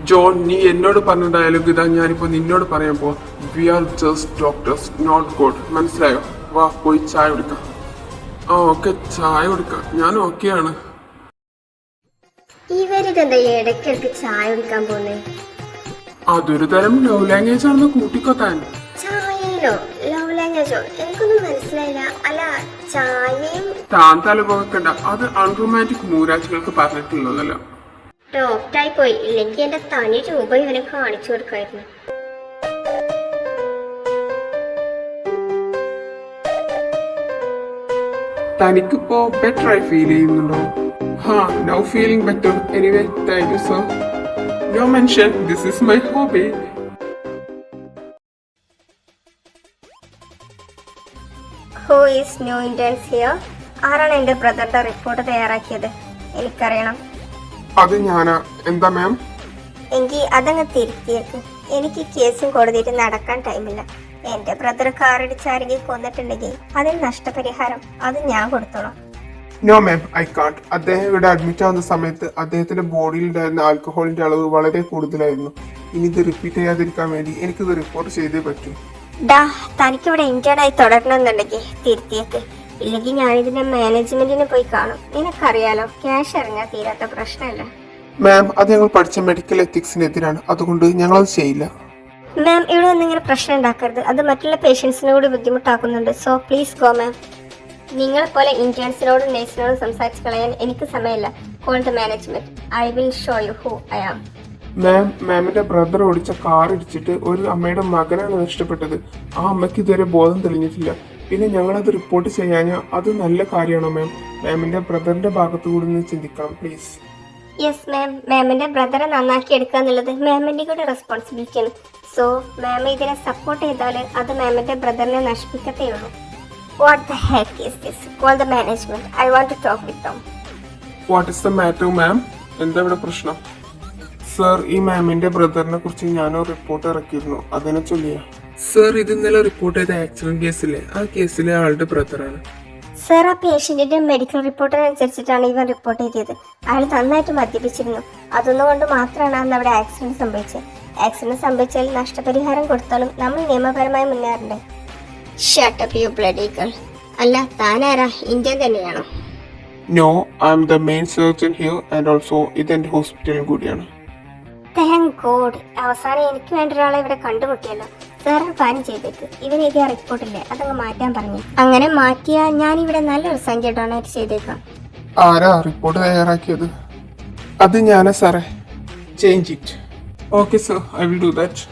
John, നീ എന്നോട് പറഞ്ഞ ഡയലോഗ് ഇതാ ഞാനിപ്പോ നിന്നോട് പറയാൻ പോവാ. V are just doctors, not God. മനസ്സിലായോ? വാ, പോയി ചായ കുടിക്കാം. ആ ഓക്കെ, ചായ കുടിക്കാം. ഞാൻ ഓക്കെയാണ്. ഇവരിതെന്താ ഇടയ്ക്കിടയ്ക്ക് ചായ കുടിക്കാൻ പോകുന്നേ? അതൊരു തരം ലവ് ലാംഗ്വേജ് ആണെന്ന് കൂട്ടിക്കൊത്താൻ. ചായയിലോ ലവ് ലാംഗ്വേജോ? എനിക്കൊന്നും മനസ്സിലായില്ല. അല്ല, ചായയും താൻ തലപോകണ്ട. അത് അൺറൊമാൻറ്റിക് മൂരാജികൾക്ക് പറഞ്ഞിട്ടുള്ളതല്ല. ഡോക്ടറായി പോയി. ഇല്ലെങ്കിൽ എന്റെ തനി രൂപ ഇവനെ കാണിച്ചു കൊടുക്കായിരുന്നു. തനിക്കിപ്പോ ബെറ്റർ ആയി ഫീൽ ചെയ്യുന്നുണ്ടോ? Now feeling better. Anyway thank you sir. No mention, this is my hobby. Who is new interns here? ആരാണ് എൻ്റെ ബ്രദറിന്റെ റിപ്പോർട്ട് തയ്യാറാക്കിയത്? എനിക്കറിയണം. അത് ഞാനാ. എന്താ മാം? എങ്കിൽ അതങ്ങ് തിരുത്തിയേക്ക്. എനിക്ക് കേസും കോടതിയിട്ട് നടക്കാൻ ടൈമില്ല. എൻ്റെ ബ്രദർ കാറിടിച്ച് ആരെങ്കിലും കൊന്നിട്ടുണ്ടെങ്കിൽ അതിന് നഷ്ടപരിഹാരം അത് ഞാൻ കൊടുത്തോളാം. No ma'am, I can't. അദ്ദേഹം ഇവിടെ അഡ്മിറ്റ് ആവുന്ന സമയത്ത് അദ്ദേഹത്തിന്റെ ബോഡിയിൽ ഉണ്ടായിരുന്ന ആൽക്കഹോളിന്റെ അളവ് വളരെ കൂടുതലായിരുന്നു. ഇനി ഇത് റിപ്പീറ്റ് ചെയ്യാതിരിക്കാൻ വേണ്ടി എനിക്കിത് റിപ്പോർട്ട് ചെയ്തേ പറ്റൂ. ഡാ, തനിക്കിവിടെ ഇന്റേണായി തുടരണമെന്നുണ്ടെങ്കിൽ തിരുത്തിയേക്ക്. ഇല്ലെങ്കിൽ ഞാനിതിന്റെ മാനേജ്മെന്റിന് പോയി കാണും. നിനക്കറിയാലോ, ക്യാഷ് ഇറങ്ങാൻ തീരാത്ത പ്രശ്നമല്ല. മാം, അത് ഞങ്ങൾ പഠിച്ച മെഡിക്കൽ എത്തിക്സിനെതിരാണ്. അതുകൊണ്ട് ഞങ്ങളത് ചെയ്യില്ല. മാം, ഇവിടെ ഒന്നിങ്ങനെ പ്രശ്നം ഉണ്ടാക്കരുത്. അത് മറ്റുള്ള പേഷ്യൻസിനെ കൂടി ബുദ്ധിമുട്ടാക്കുന്നുണ്ട്. So please go ma'am. നിങ്ങളെപ്പോലെ ഇന്റേൺസിനോടും നേഴ്സിനോടും സംസാരിച്ച് കളയാൻ എനിക്ക് സമയമില്ല. Call the management. I will show you who I am. മാമിന്റെ ബ്രദർ ഓടിച്ച കാർ ഇടിച്ചിട്ട് ഒരു അമ്മയുടെ മകനാണ് നഷ്ടപ്പെട്ടത്. ആ അമ്മയ്ക്ക് ഇതുവരെ ബോധം തെളിഞ്ഞിട്ടില്ല. പിന്നെ ഞങ്ങളത് റിപ്പോർട്ട് ചെയ്യാൻ അത് നല്ല കാര്യമാണോ മാം? മാമിന്റെ ബ്രദറിന്റെ ഭാഗത്തു കൂടി നിന്ന് ചിന്തിക്കണം പ്ലീസ്. യെസ് മാം, മാമിന്റെ ബ്രദറെ നന്നാക്കി എടുക്കുക എന്നുള്ളത് മാമിന്റെ കൂടെ റെസ്പോൺസിബിലിറ്റിയാണ്. സോ മാം ഇതിനെ സപ്പോർട്ട് ചെയ്താൽ അത് മാമിന്റെ ബ്രദറിനെ നശിപ്പിക്കത്തേ ഉള്ളൂ. What the heck is this? Call the management. I want to talk with them. What is the matter ma'am? എന്താ ഇവിടെ പ്രശ്നം? സർ, ഈ മാമിന്റെ ബ്രദറിനെ കുറിച്ച് ഞാനൊരു റിപ്പോർട്ട് ഇറക്കിയിരുന്നു. അതിനെ ചൊല്ലിയാ. സർ, ഇത് ഇന്നലെ റിപ്പോർട്ട് ചെയ്ത ആക്സിഡന്റ് കേസിലെ ആ കേസിലെ ആളുടെ ബ്രദറാണ്. സർ, ആ പേഷ്യന്റിന്റെ മെഡിക്കൽ റിപ്പോർട്ടിനനുസരിച്ചിട്ടാണ് ഇവൻ റിപ്പോർട്ട് ചെയ്തത്. അയാൾ നന്നായിട്ട് മദ്യപിച്ചിരുന്നു. അതൊന്നുകൊണ്ട് മാത്രമാണ് അന്ന് അവിടെ ആക്സിഡന്റ് സംഭവിച്ചത്. ആക്സിഡന്റ് സംഭവിച്ചാൽ നഷ്ടപരിഹാരം കൊടുത്താലും നമ്മൾ നിയമപരമായി മുന്നേറണ്ടേ? Shut up you bloody girl. അല്ല, താനാരാ? ഇന്ത്യൻ തന്നെയാണോ? No, I am the main surgeon here and also ഇതെന്റെ ഹോസ്പിറ്റലും കൂടിയാണ്. താങ്ക് ഗോഡ്, അവസാനം എനിക്ക് വേണ്ട ഒരാളെ ഇവിടെ കണ്ടുമുട്ടിയല്ലോ. സാർ കാര്യം ചെയ്തേക്ക്. ഇവൻ എഴുതിയ റിപ്പോർട്ടില്ലേ, അതങ്ങ് മാറ്റാൻ പറഞ്ഞു. അങ്ങനെ മാറ്റിയാൽ ഞാൻ ഇവിടെ നല്ലൊരു സംഖ്യ ഡൊണേറ്റ് ചെയ്തേക്കാം. ആരാ റിപ്പോർട്ട് തയ്യാറാക്കിയത്? അത് ഞാനാ സാറേ. Change it. Okay sir, I will do that.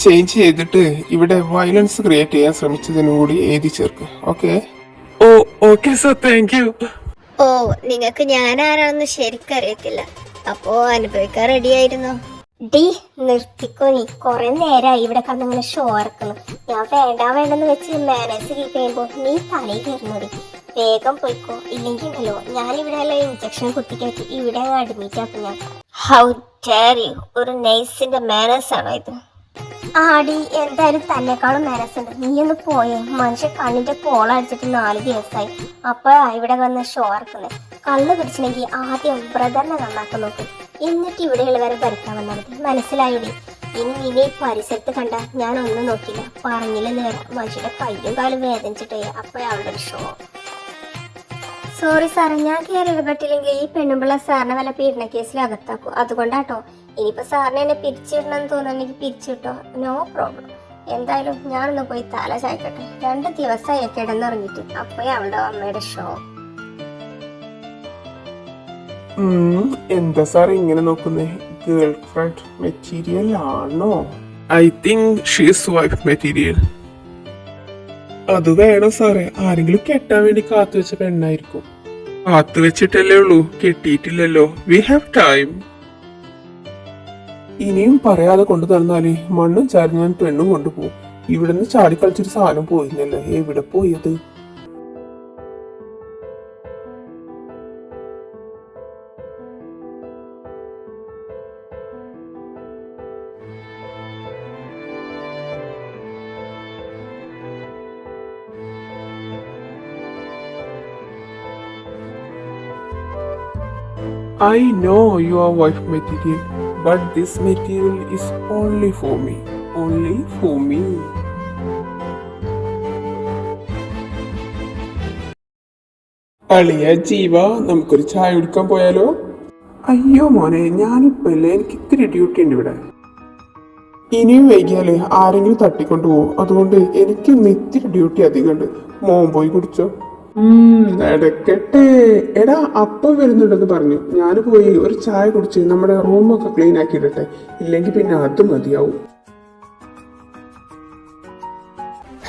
Change ചെയ്തിട്ട് ഇവിടെ വയലൻസ് ക്രിയേറ്റ് ചെയ്യാൻ ശ്രമിച്ചതിനും കൂടി എഴുതി ചേർക്ക്. Okay? Oh okay sir, thank you. ഓ, നിങ്ങൾക്ക് ഞാൻ ആരാണെന്ന് ശരിക്കും അറിയത്തില്ല. അപ്പോ അനുഭവിക്കാൻ റെഡി ആയിരുന്നു. ഡി, നിർത്തിക്കോ. നീ കുറെ നേരമായി ഇവിടെ കണ്ടിങ്ങനെ ഷോ ഇറക്കുന്നു. ഞാൻ വേണ്ടെന്ന് വെച്ച് മാനേജ് കീപ്പ് ചെയ്യുമ്പോ നീ തലയിൽ കയറുന്നോടി. വേഗം പോയിക്കോ, ഇല്ലെങ്കിൽ ഉണ്ടല്ലോ ഞാനിവിടെ ഇഞ്ചക്ഷൻ കുത്തിക്കയറ്റി ഇവിടെ അഡ്മിറ്റ് ആക്കും ഞാൻ. How dare you! ഒരു നഴ്സിന്റെ മാനേഴ്സ് ആണോ ഇത്? ആടി, എന്തായാലും തന്നെക്കാളും മാനേഴ്സ് ഉണ്ട്. നീ ഒന്ന് പോയേ. മനുഷ്യ കണ്ണിന്റെ പോളടിച്ചിട്ട് 4 ദിവസമായി. അപ്പോഴാ ഇവിടെ വന്ന് ഷോ ഇറക്കുന്നത്. കള്ളു പിടിച്ചില്ലെങ്കിൽ ആദ്യം ബ്രദറിനെ നന്നാക്കാൻ നോക്കും, എന്നിട്ട് ഇവിടെയുള്ളവരെ ഭരിക്കാൻ വന്നാൽ മതി. മനസ്സിലായോടി? ഇനി നിന്നെ പരിസരത്ത് കണ്ട ഞാൻ ഒന്നും നോക്കില്ല. പറഞ്ഞില്ലെന്ന് വരാം. മനുഷ്യന്റെ കയ്യും കാലും വേദനിച്ചിട്ടേ അപ്പോഴവളുടെ ഒരു ഷോ. സോറി സാറേ, ഞാൻ കയറി ഇടപെട്ടില്ലെങ്കിൽ ഈ പെണ്ണുമ്പിള്ള സാറിനെ വല്ല പീഡന കേസിൽ അകത്താക്കും. അതുകൊണ്ടാട്ടോ. ഇനിയിപ്പോ സാറിനെ എന്നെ പിരിച്ചിടണമെന്ന് തോന്നുന്നുണ്ടെങ്കിൽ പിരിച്ചിട്ടോ, നോ പ്രോബ്ലം. എന്തായാലും ഞാനൊന്ന് പോയി തല ചായ്ക്കട്ടെ. 2 ദിവസമായി കിടന്നിറങ്ങിയിട്ട്. അപ്പോഴേ അവളുടെ അമ്മയുടെ ഷോ. എന്താ സാർ ഇങ്ങനെ നോക്കുന്നേ? ഗേൾ ഫ്രണ്ട് മെറ്റീരിയൽ ആണോ? I think she's wife material. അത് വേണം സാറേ. ആരെങ്കിലും കെട്ടാൻ വേണ്ടി കാത്തു വെച്ച പെണ്ണായിരിക്കും. കാത്തു വെച്ചിട്ടല്ലേ ഉള്ളൂ, കെട്ടിയിട്ടില്ലല്ലോ. We have time. ഇനിയും പറയാതെ കൊണ്ടു തന്നാലേ മണ്ണും ചാരി ഞാൻ പെണ്ണും കൊണ്ടുപോകും. ഇവിടുന്ന് ചാടിക്കളിച്ചൊരു സാധനം പോയില്ലല്ലോ. എവിടെ പോയത്? I know you are wife material, but this material is only for me. Only for me. അളിയ ജീവ, നമുക്കൊരു ചായ കുടിക്കാൻ പോയാലോ? അയ്യോ മോനെ, ഞാനിപ്പോ ഇല്ല, എനിക്ക് ഇത്തിരി ഡ്യൂട്ടി ഉണ്ട് ഇവിടെ. ഇനിയും വൈകിയാലേ ആരെങ്കിലും തട്ടിക്കൊണ്ടു പോകും. അതുകൊണ്ട് എനിക്ക് ഇത്തിരി ഡ്യൂട്ടി അധികമുണ്ട്. മോൻ പോയി കുടിച്ചോ. നടക്കട്ടെ. എടാ, അപ്പം വരുന്നുണ്ടെന്ന് പറഞ്ഞു. ഞാൻ പോയി ഒരു ചായ കുടിച്ച് നമ്മുടെ റൂമൊക്കെ ക്ലീൻ ആക്കി ഇടട്ടെ. ഇല്ലെങ്കിൽ പിന്നെ അത് മതിയാവും.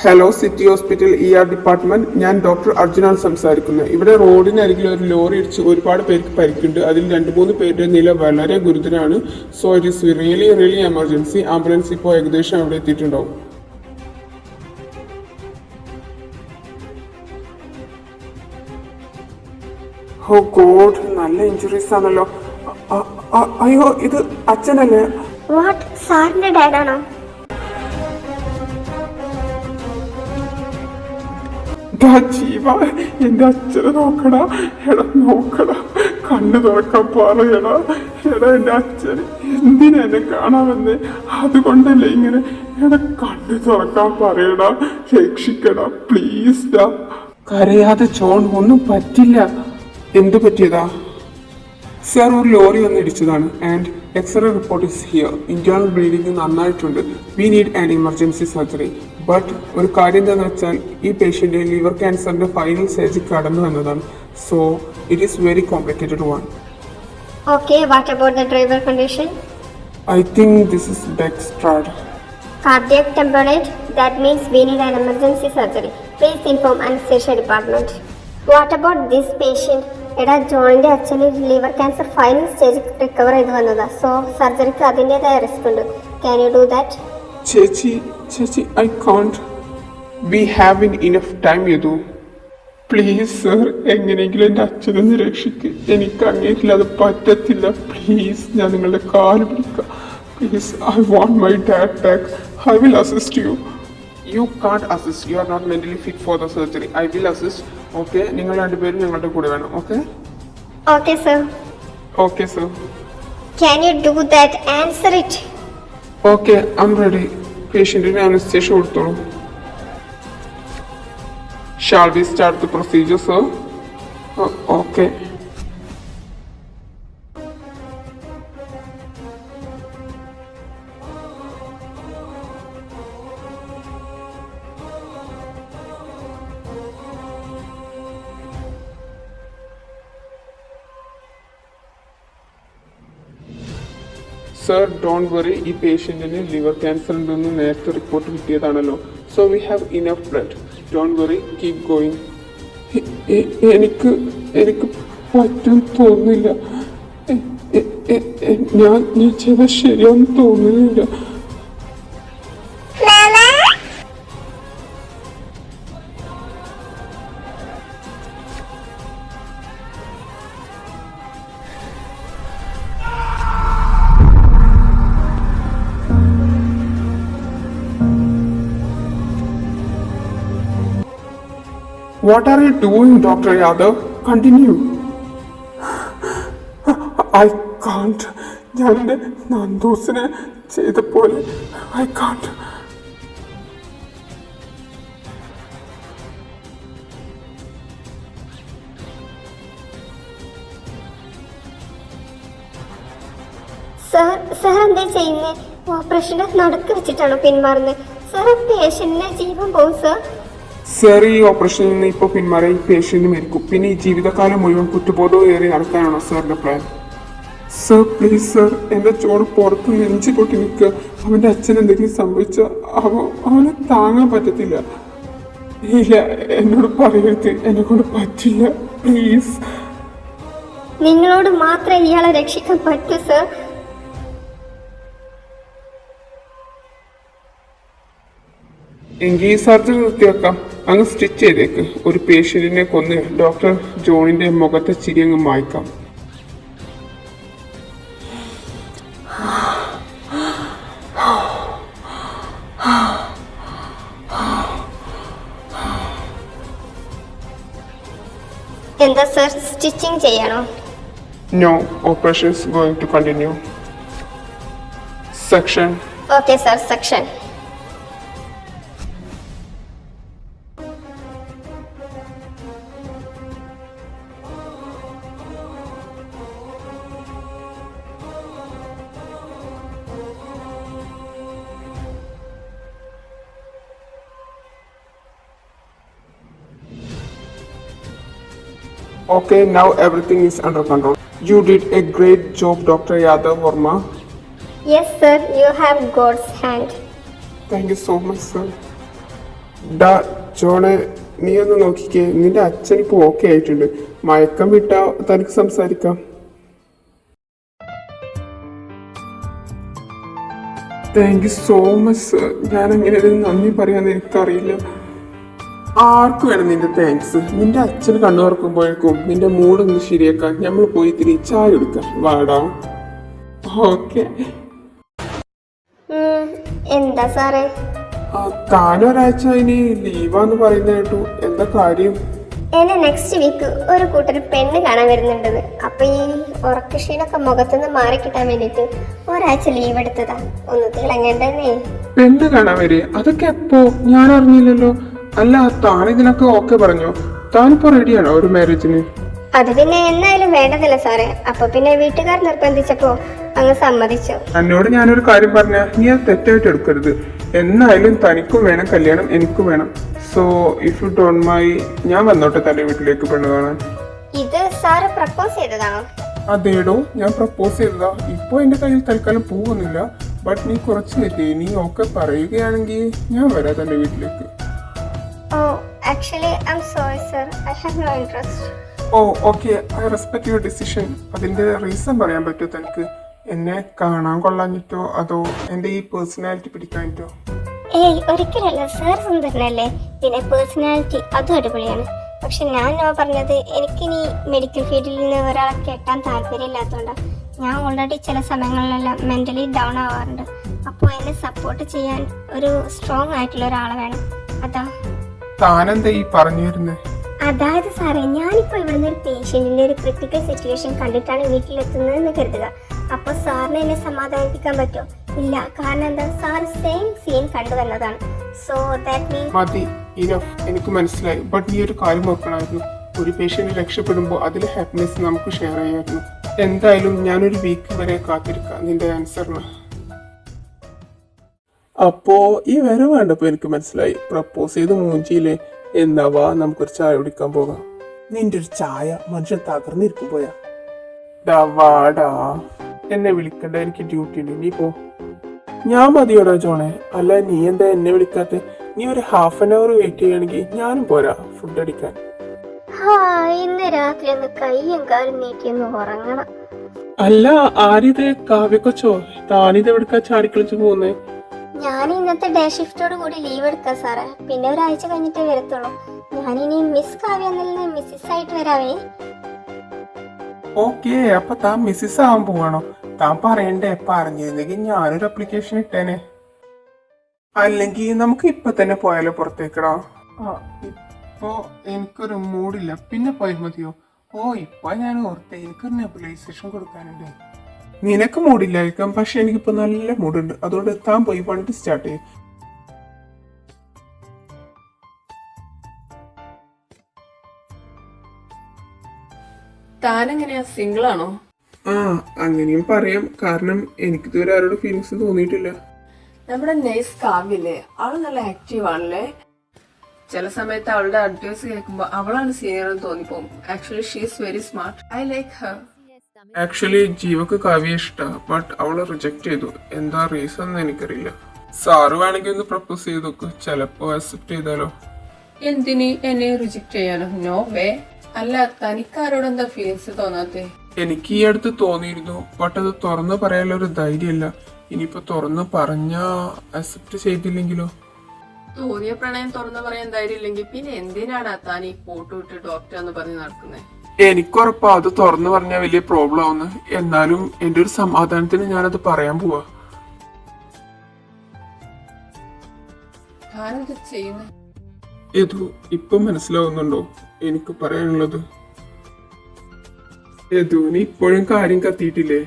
Hello city hospital department. ഞാൻ ഡോക്ടർ അർജുനാണ് സംസാരിക്കുന്നത്. ഇവിടെ റോഡിനരികിൽ ഒരു ലോറി ഇടിച്ച് ഒരുപാട് പേർക്ക് പരിക്കുണ്ട്. അതിൽ 2-3 പേരുടെ നില വളരെ ഗുരുതരമാണ്. So it is really emergency. Ambulance ഇപ്പോൾ ഏകദേശം അവിടെ എത്തിയിട്ടുണ്ടാവും. ഓ ഗോഡ്, നല്ല ഇഞ്ചുറീസ് ആണല്ലോ. അയ്യോ, ഇത് അച്ഛനല്ലേ? വാട്ട്, സാറിന്റെ ഡാഡാണോ? ജീവ, എന്റെ അച്ഛനെ നോക്കടാ. എടാ നോക്കടാ, കണ്ണു തുറക്കാൻ പറയടാ. എടാ എന്റെ അച്ഛൻ എന്തിനാ എന്നെ കാണാമെന്ന്, അതുകൊണ്ടല്ലേ ഇങ്ങനെ. എടാ കണ്ണു തുറക്കാൻ പറയടാ, രക്ഷിക്കടാ പ്ലീസ് ഡാ. കരയാതെ ജോൺ, ഒന്നും പറ്റില്ല. എന്തു പറ്റിയതാ? സർ, ഒരു ലോറി വന്ന് ഇടിച്ചതാണ്. And x-ray report is here. Internal bleeding നന്നായിട്ടുണ്ട്. We need an emergency surgery. But ഒരു കാര്യം എന്താണെന്ന് വെച്ചാൽ ഈ പേഷ്യൻ്റ് ലിവർ ക്യാൻസറിൻ്റെ ഫൈനൽ സ്റ്റേജിൽ കടന്നു വന്നതാണ്. So it is very complicated one. Okay, what about the driver condition? I think this is backstrad. Cardiac tamponade, that means we need an emergency surgery. Please inform anesthesia department. What about this patient? എടാ, ജോണിന്റെ അച്ഛന് liver cancer final stage recover ചെയ്ത് വന്നതാ. So സർജറിക്ക് അതിൻ്റെതായ risk ഉണ്ട്. Can you do that? ചേച്ചി I can't. We have enough time Yadu. Please sir, എങ്ങനെയെങ്കിലും എൻ്റെ അച്ഛനൊന്ന് രക്ഷിക്ക്. എനിക്ക് അങ്ങേക്കില്ലാതെ പറ്റത്തില്ല. പ്ലീസ്, ഞാൻ നിങ്ങളുടെ കാല് പിടിക്കാം. Please, I want my dad back. I will assist you. You can't assist. You are not mentally fit for the surgery. I will assist. Okay, നിങ്ങൾ രണ്ടുപേരും ഞങ്ങളുടെ കൂടെ വേണം. Okay? Okay, sir. Okay sir. Can you do that? Answer it. Okay, I'm ready. പേഷ്യൻറ്റിന് anaesthesia കൊടുത്തോളൂ. Shall we start the procedure, sir? Okay. Sir, don't worry. ഈ പേഷ്യൻറ്റിന് liver cancer ഉണ്ടെന്ന് നേരത്തെ report കിട്ടിയതാണല്ലോ. So we have enough blood. Don't worry, keep going. എനിക്ക് പറ്റും തോന്നുന്നില്ല. ഞാൻ ചെയ്ത ശരിയാന്ന് തോന്നുന്നില്ല. What are you doing, Dr. Yadav? Continue. I can't. ഞാൻ എൻ്റെ നന്ദൂസിനെ ചെയ്ത പോലെ I can't. സാർ എന്താ ചെയ്യുന്നേ? ഓപ്പറേഷന്റെ നടുക്ക് വെച്ചിട്ടാണോ പിന്മാറുന്നത്? സാർ, പേഷ്യന്റിന്റെ ജീവൻ പോകും സാർ. സർ, ഈ ഓപ്പറേഷനിൽ നിന്ന് ഇപ്പോൾ പിന്മാറിയ ഈ പേഷ്യന്റ് മരിക്കും. പിന്നെ ഈ ജീവിതകാലം മുഴുവൻ കുറ്റബോധവും ഏറി നടക്കാനാണോ സാറിന്റെ പ്ലാൻ? സർ പ്ലീസ് സർ, എൻ്റെ ചോട് പുറത്ത് നെഞ്ചു പൊട്ടി നിൽക്കുക. അവൻ്റെ അച്ഛൻ എന്തെങ്കിലും സംഭവിച്ചാൽ അവനെ താങ്ങാൻ പറ്റത്തില്ല. ഇല്ല, എന്നോട് പറയരുത്. എന്നെ കൊണ്ട് പറ്റില്ല. പ്ലീസ്. നിങ്ങളോട് മാത്രമേ ഇയാളെ രക്ഷിക്കാൻ പറ്റൂ സർ. എങ്കിൽ ഈ സർജറി നിർത്തിവെക്കാം. അങ്ങ് സ്റ്റിച്ച് ചെയ്തേക്ക്. ഒരു പേഷ്യന്റിനെ കൊന്ന് ഡോക്ടർ ജോണിന്റെ മുഖത്തെ ചിരി അങ്ങ് മായ്ക്കാം. എന്താ സർ, സ്റ്റിച്ചിങ് ചെയ്യണോ? No, operation is going to continue. Section. Okay sir, section. Okay, now everything is under control. You did a great job, Dr. Yadav Verma. Yes sir, you have God's hand. Thank you so much, sir. ഡാ ജോണെ, നീ ഒന്ന് നോക്കിക്കേ, നിന്റെ അച്ഛൻ ഇപ്പൊ okay ആയിട്ടുണ്ട്. മയക്കം വിട്ടാ തനിക്ക് സംസാരിക്കാം. Thank you so much sir. ഞാൻ എങ്ങനെ നന്ദി പറയാന്ന് എനിക്കറിയില്ല. ആർക്ക് വേണം നിന്റെ താങ്ക്സ്? നിന്റെ അച്ഛന് കണ്ണു തുറക്കുമ്പോഴേക്കും നിന്റെ മൂടൊന്ന് ശരിയാക്കാൻ നമ്മൾ പോയി ഇത്തിരി ചായ എടുക്കാം. വാടാ. ഓക്കെ. എന്താ സാറേ? താനൊരാഴ്ച ഇനി ലീവാന്ന് പറയുന്ന കേട്ടു. എന്താ കാര്യം? എന്നെ നെക്സ്റ്റ് വീക്ക് ഒരു കൂട്ടർ പെണ്ണ് കാണാൻ വരുന്നുണ്ടെന്ന്. അപ്പൊ ഈ ഉറക്കക്ഷീണൊക്കെ മുഖത്തുനിന്ന് മാറി കിട്ടാൻ വേണ്ടിട്ട് ഒരാഴ്ച ലീവ് എടുത്തതാ. ഒന്ന് തിളങ്ങണ്ടേ. പെണ്ണ് കാണാൻ വരെ? അതൊക്കെ എപ്പോ? ഞാൻ അറിഞ്ഞില്ലല്ലോ. അല്ല, താൻ ഇതിനൊക്കെ ഓക്കെ പറഞ്ഞോ? താനിപ്പോ റെഡിയാണോ ഒരു മാരേജിന്? അത് പിന്നെ എന്നായാലും വേണ്ടതല്ല സാറേ. അപ്പൊ പിന്നെ വീട്ടുകാർ നിർബന്ധിച്ചപ്പോ അങ്ങ് സമ്മതിച്ചു. എന്നോട് ഞാനൊരു കാര്യം പറഞ്ഞ നീ അത് തെറ്റായിട്ട് എടുക്കരുത്. എന്നായാലും തനിക്കും വേണം കല്യാണം, എനിക്കും വേണം. So if you don't mind, ഞാൻ വന്നോട്ടെ തന്റെ വീട്ടിലേക്ക് പെണ്ണ് കാണാൻ. ഇത് സാറ് പ്രപ്പോസ് ചെയ്തതാണോ? അതേടോ, ഞാൻ പ്രപ്പോസ് ചെയ്തതാ. ഇപ്പൊ എന്റെ കയ്യിൽ തൽക്കാലം പോകുന്നില്ല. ബട്ട് നീ കുറച്ച് തെറ്റി, നീ ഒക്കെ പറയുകയാണെങ്കിൽ ഞാൻ വരാം തന്റെ വീട്ടിലേക്ക്. Oh actually I am sorry sir, I have no interest. Oh okay, I respect your decision. അതിന്റെ റീസൺ പറയാൻ പറ്റുമോ തനിക്ക്? എന്നെ കാണാൻ കൊള്ളാഞ്ഞിട്ടോ അതോ എന്റെ ഈ പേഴ്സണാലിറ്റി പിടിക്കാനിട്ടോ? ഏയ് ഒരിക്കലല്ല, സാർ സുന്ദരനല്ലേ, പിന്നെ പേഴ്സണാലിറ്റി അതും അടിപൊളിയാണ്. പക്ഷെ ഞാൻ നോ പറഞ്ഞത് എനിക്കിനി മെഡിക്കൽ ഫീൽഡിൽ നിന്ന് ഒരാളെ കെട്ടാൻ താല്പര്യമില്ലാത്തതുകൊണ്ടാണ്. ഞാൻ ഓൾറെഡി ചില സമയങ്ങളിലെല്ലാം മെന്റലി ഡൗൺ ആവാറുണ്ട്. അപ്പോൾ എന്നെ സപ്പോർട്ട് ചെയ്യാൻ ഒരു സ്ട്രോങ് ആയിട്ടുള്ള ഒരാളെ വേണം. അതാ. താനെന്താ ഈ പറഞ്ഞു വരുന്നേ? അതായത് സാറേ, ഞാനിപ്പോൾ ഇവിടുന്ന് ഒരു പേഷ്യന്റിന്റെ ഒരു ക്രിട്ടിക്കൽ സിറ്റുവേഷൻ കണ്ടിട്ടാണ് വീട്ടിലെത്തുന്നതെന്ന് കരുതുക. അപ്പൊ സാറിന് എന്നെ സമാധാനിപ്പിക്കാൻ പറ്റുമോ? ഇല്ല. കാരണം എന്താ, സാർ സെയിം സീൻ കണ്ടുവന്നതാണ്. സോ ദാറ്റ് മീൻസ് മതി, ഇനഫ്. എനിക്ക് മനസ്സിലായി. ബട്ട് നീ ഒരു കാര്യം നോക്കണമായിരുന്നു. ഒരു പേഷ്യന്റ് രക്ഷപ്പെടുമ്പോൾ അതിലെ ഹാപ്പിനെസ് നമുക്ക് ഷെയർ ചെയ്യായിരുന്നു. എന്തായാലും ഞാനൊരു വീക്ക് വരെ കാത്തിരിക്കാം നിന്റെ ആൻസറിന്. അപ്പോ ഈ വരെ വേണ്ടപ്പോ എനിക്ക് മനസ്സിലായി. പ്രപ്പോസ് ചെയ്ത് മൂഞ്ചിയില്ലേ? എന്നാവാ നമുക്കൊരു ചായ കുടിക്കാൻ പോകാം. നിന്റെ ഒരു ചായ മനുഷ്യൻ തകർന്നിരിക്കും പോയാ. വാടാ, എന്നെ വിളിക്കണ്ട, എനിക്ക് ഡ്യൂട്ടി ഉണ്ട്. നീ പോ. ഞാൻ മതിയോടാ ജോണെ. അല്ല, നീ എന്താ എന്നെ വിളിക്കാത്തെ? നീ ഒരു ഹാഫ് ആൻ അവർ വെയിറ്റ് ചെയ്യുകയാണെങ്കിൽ ഞാനും പോരാ ഫുഡ് അടിക്കാൻ. ഇന്ന് രാത്രി ഒന്ന് കയ്യും കാലും നീട്ടിയൊന്ന് ഉറങ്ങണം. അല്ല, ആരിത്? കാവ്യക്കൊച്ചോ? താനിത് എവിടുക്കാ ചാടിക്കളിച്ചു പോകുന്നേ? ഞാൻ ഇന്നത്തെ ഡേ ഷിഫ്റ്റോട് കൂടി ലീവ് എടുക്കാം സാറേ. പിന്നെ ഒരാഴ്ച കഴിഞ്ഞിട്ടേ വരത്തുള്ളൂ. ഞാനിനി മിസ് കാവ്യ എന്നല്ല മിസ്സിസ് ആയിട്ട് വരാവേ. ഓക്കെ, അപ്പൊ താൻ മിസ്സിസ് ആവാൻ പോവാണോ? താൻ പറയണ്ടേ? പറഞ്ഞിരുന്നെങ്കിൽ ഞാനൊരു അപ്ലിക്കേഷൻ ഇട്ടേനെ. അല്ലെങ്കിൽ നമുക്ക് ഇപ്പൊ തന്നെ പോയാലോ പുറത്തേക്കടാ? ഇപ്പൊ എനിക്കൊരു മൂഡില്ല. പിന്നെ പോയാൽ മതിയോ? ഓ, ഇപ്പൊ ഞാൻ ഓർത്തെ എനിക്കൊരു നെബുലൈസേഷൻ കൊടുക്കാനുണ്ട്. നിനക്ക് മൂഡില്ലായിരിക്കാം, പക്ഷെ എനിക്കിപ്പോ നല്ല മൂഡുണ്ട്. അതുകൊണ്ട് താൻ പോയി വണ്ടി സ്റ്റാർട്ട് ചെയ്യും. താനെങ്ങനെയാ, സിംഗിൾ ആണോ? ആ, അങ്ങനെയും പറയാം. കാരണം എനിക്ക് ഇതുവരെ ആരോട് ഫീലിങ്സ് തോന്നിയിട്ടില്ല. നമ്മുടെ നേഴ്സ് കാവ്യല്ലേ, അവള് നല്ല ആക്റ്റീവ് ആണല്ലേ. ചില സമയത്ത് അവളുടെ അഡ്വൈസ് കേൾക്കുമ്പോ അവളാണ് സീനിയർ എന്ന് തോന്നിപ്പോകും. Actually she is very smart. I like her. Actually ജീവക്ക് കാവ്യ ഇഷ്ടാ, ബട്ട് അവള് റിജക്ട് ചെയ്തു. എന്താ റീസൺ എന്ന് എനിക്കറിയില്ല. സാറ് വേണമെങ്കിൽ ഒന്ന് പ്രപ്പോസ് ചെയ്ത് നോക്ക്, ചിലപ്പോ അക്സെപ്റ്റ് ചെയ്താലോ. എന്തിന് എന്നെ റിജക്ട് ചെയ്യാനോ? No way. അല്ല, തനിക്കാരോട് എന്താ ഫീലിങ്സ് തോന്നാത്തെ? എനിക്ക് ഈ അടുത്ത് തോന്നിയിരുന്നു, ബട്ട് അത് തുറന്നു പറയാനുള്ള ഒരു ധൈര്യമില്ല. ഇനിയിപ്പോ തുറന്നു പറഞ്ഞാ അക്സെപ്റ്റ് ചെയ്തില്ലെങ്കിലോ? തോന്നിയ പ്രണയം തുറന്നു പറയാൻ ധൈര്യമില്ലെങ്കിൽ പിന്നെ എന്തിനാണ് താൻ ഈ ഫോട്ടോ ഇട്ട് ഡോക്ടർ എന്ന് പറഞ്ഞ് നടക്കുന്നത്? എനിക്കുറപ്പാ അത് തുറന്നു പറഞ്ഞാൽ വലിയ പ്രോബ്ലം ആവുന്നു. എന്നാലും എന്റെ ഒരു സമാധാനത്തിന് ഞാനത് പറയാൻ പോവാ. താനെന്ത് ചെയ്യുന്നത്? ഏതു ഇപ്പൊ മനസ്സിലാവുന്നുണ്ടോ എനിക്ക് പറയാനുള്ളത്? ഏതു, നീ ഇപ്പോഴും കാര്യം കത്തിയിട്ടില്ലേ?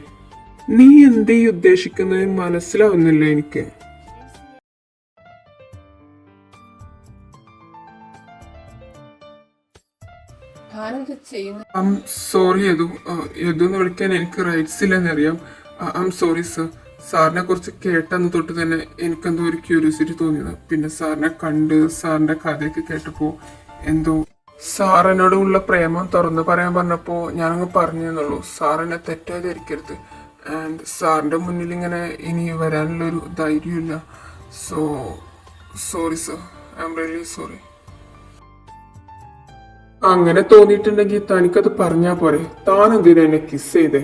നീ എന്തേ ഉദ്ദേശിക്കുന്നത് മനസ്സിലാവുന്നില്ലേ എനിക്ക്? സോറി യദു. യദു എന്ന് വിളിക്കാൻ എനിക്ക് റൈറ്റ്സ് ഇല്ലെന്നറിയാം. I'm sorry sir. സാറിനെ കുറിച്ച് കേട്ടന്ന് തൊട്ട് തന്നെ എനിക്കെന്തോ ഒരു ക്യൂരിയോസിറ്റി തോന്നിയത്. പിന്നെ സാറിനെ കണ്ട് സാറിന്റെ കഥയൊക്കെ കേട്ടപ്പോ എന്തോ സാർ എന്നോടുള്ള പ്രേമം തുറന്നു പറയാൻ പറഞ്ഞപ്പോ ഞാനങ്ങ് പറഞ്ഞെന്നുള്ളൂ. സാർ എന്നെ തെറ്റായി ധരിക്കരുത്. ആൻഡ് സാറിന്റെ മുന്നിൽ ഇങ്ങനെ ഇനി വരാനുള്ളൊരു ധൈര്യമില്ല. So sorry sir. I'm really sorry. അങ്ങനെ തോന്നിയിട്ടുണ്ടെങ്കിൽ തനിക്കത് പറഞ്ഞാ പോരെ. താൻ എന്തിനാ എന്നെ കിസ് ചെയ്തേ?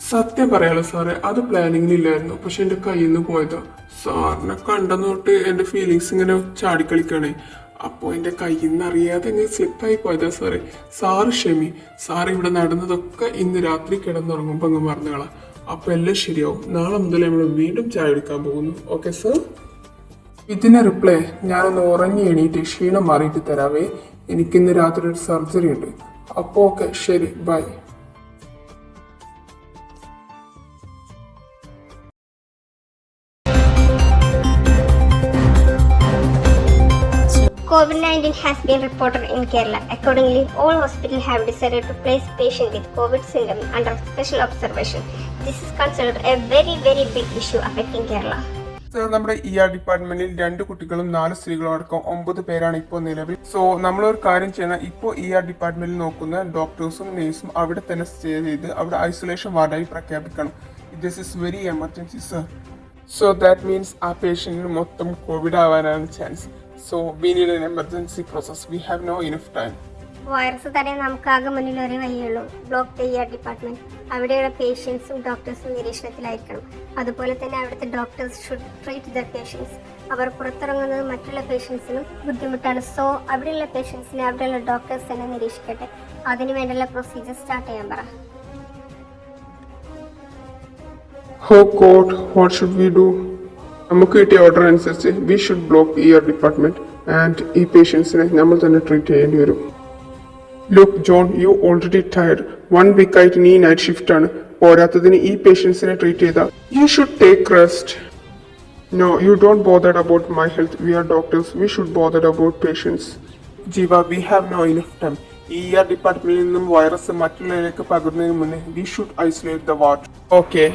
സത്യം പറയാലോ സാറേ, അത് പ്ലാനിങ്ങിലില്ലായിരുന്നു. പക്ഷെ എന്റെ കയ്യിൽ നിന്ന് പോയതാ. സാറിനെ കണ്ടെന്ന് തൊട്ട് എന്റെ ഫീലിങ്സ് ഇങ്ങനെ ചാടിക്കളിക്കണേ. അപ്പോ എന്റെ കയ്യിൽ നിന്ന് അറിയാതെ ഇങ്ങനെ സ്ലിപ്പായി പോയതാ സാറേ. സാറ് ക്ഷമി. സാർ ഇവിടെ നടന്നതൊക്കെ ഇന്ന് രാത്രി കിടന്നുറങ്ങുമ്പോ അങ്ങ് മറന്നുകളാം. അപ്പൊ എല്ലാം ശരിയാവും. നാളെ മുതൽ നമ്മൾ വീണ്ടും ചായ എടുക്കാൻ പോകുന്നു. Okay sir? ഇതിന് റിപ്ലൈ ഞാനൊന്ന് ഉറങ്ങി എണീറ്റ് ക്ഷീണം മാറിയിട്ട് തരാവേ. എനിക്കിന്ന് രാത്രി ഒരു സർജറി ഉണ്ട്. അപ്പോ ഓക്കെ, ശരി, by. COVID-19 has been reported in Kerala. Accordingly, all hospitals have decided to place patients with COVID symptoms under special observation. This is considered a very, very big issue affecting Kerala. Sir, നമ്മുടെ ഡിപ്പാർട്ട്മെന്റിൽ 2 കുട്ടികളും 4 സ്ത്രീകളും അടക്കം 9 പേരാണ് ഇപ്പോൾ നിലവിൽ. So നമ്മളൊരു കാര്യം ചെയ്യണം. ഇപ്പോൾ ഡിപ്പാർട്ട്മെന്റിൽ നോക്കുന്ന ഡോക്ടേഴ്സും നേഴ്സും അവിടെ തന്നെ സ്റ്റേ ചെയ്ത് അവിടെ ഐസൊലേഷൻ വാർഡായി പ്രഖ്യാപിക്കണം. This is very emergency sir. So that means ആ പേഷ്യന്റിന് മൊത്തം കോവിഡ് ആവാനാണ് chance. So we need an emergency process. We have no enough time. Virus തടയാൻ നമുക്കാകെ മുന്നിൽ ഒരു വഴിയുള്ളൂ. Block the department. അവിടെയുള്ള പേഷ്യൻസും ഡോക്ടേഴ്സും നിരീക്ഷണത്തിലായിരിക്കണം. അതുപോലെ തന്നെ അവിടുത്തെ doctors should treat the patients. അവർ പുറത്തിറങ്ങുന്നത് മറ്റുള്ള പേഷ്യൻസിനും ബുദ്ധിമുട്ടാണ്. സോ അവിടെയുള്ള പേഷ്യൻസിനെ അവിടെയുള്ള ഡോക്ടേഴ്സ് തന്നെ നിരീക്ഷിക്കട്ടെ. അതിനു വേണ്ടിയുള്ള പ്രൊസീജിയർ സ്റ്റാർട്ട് ചെയ്യാൻ പറ. Oh God, what should we do? നമുക്ക് കിട്ടിയ ഓർഡർ അനുസരിച്ച് we should block department and ഈ പേഷ്യൻസിനെ നമ്മൾ തന്നെ ട്രീറ്റ് ചെയ്യേണ്ടി വരും. Look John, you already tired. 1 വീക്കായിട്ട് നീ നൈറ്റ് ഷിഫ്റ്റ് ആണ്. പോരാത്തതിന് ഈ പേഷ്യൻസിനെ ട്രീറ്റ് ചെയ്താൽ you should take rest. No, you don't bothered about my health. We are doctors. We should bothered about patients. Jeeva, we have no enough time. ഡിപ്പാർട്ട്മെന്റിൽ നിന്നും virus മറ്റുള്ളവരിലേക്ക് പകരുന്നതിന് മുന്നേ we should isolate the ward. Okay.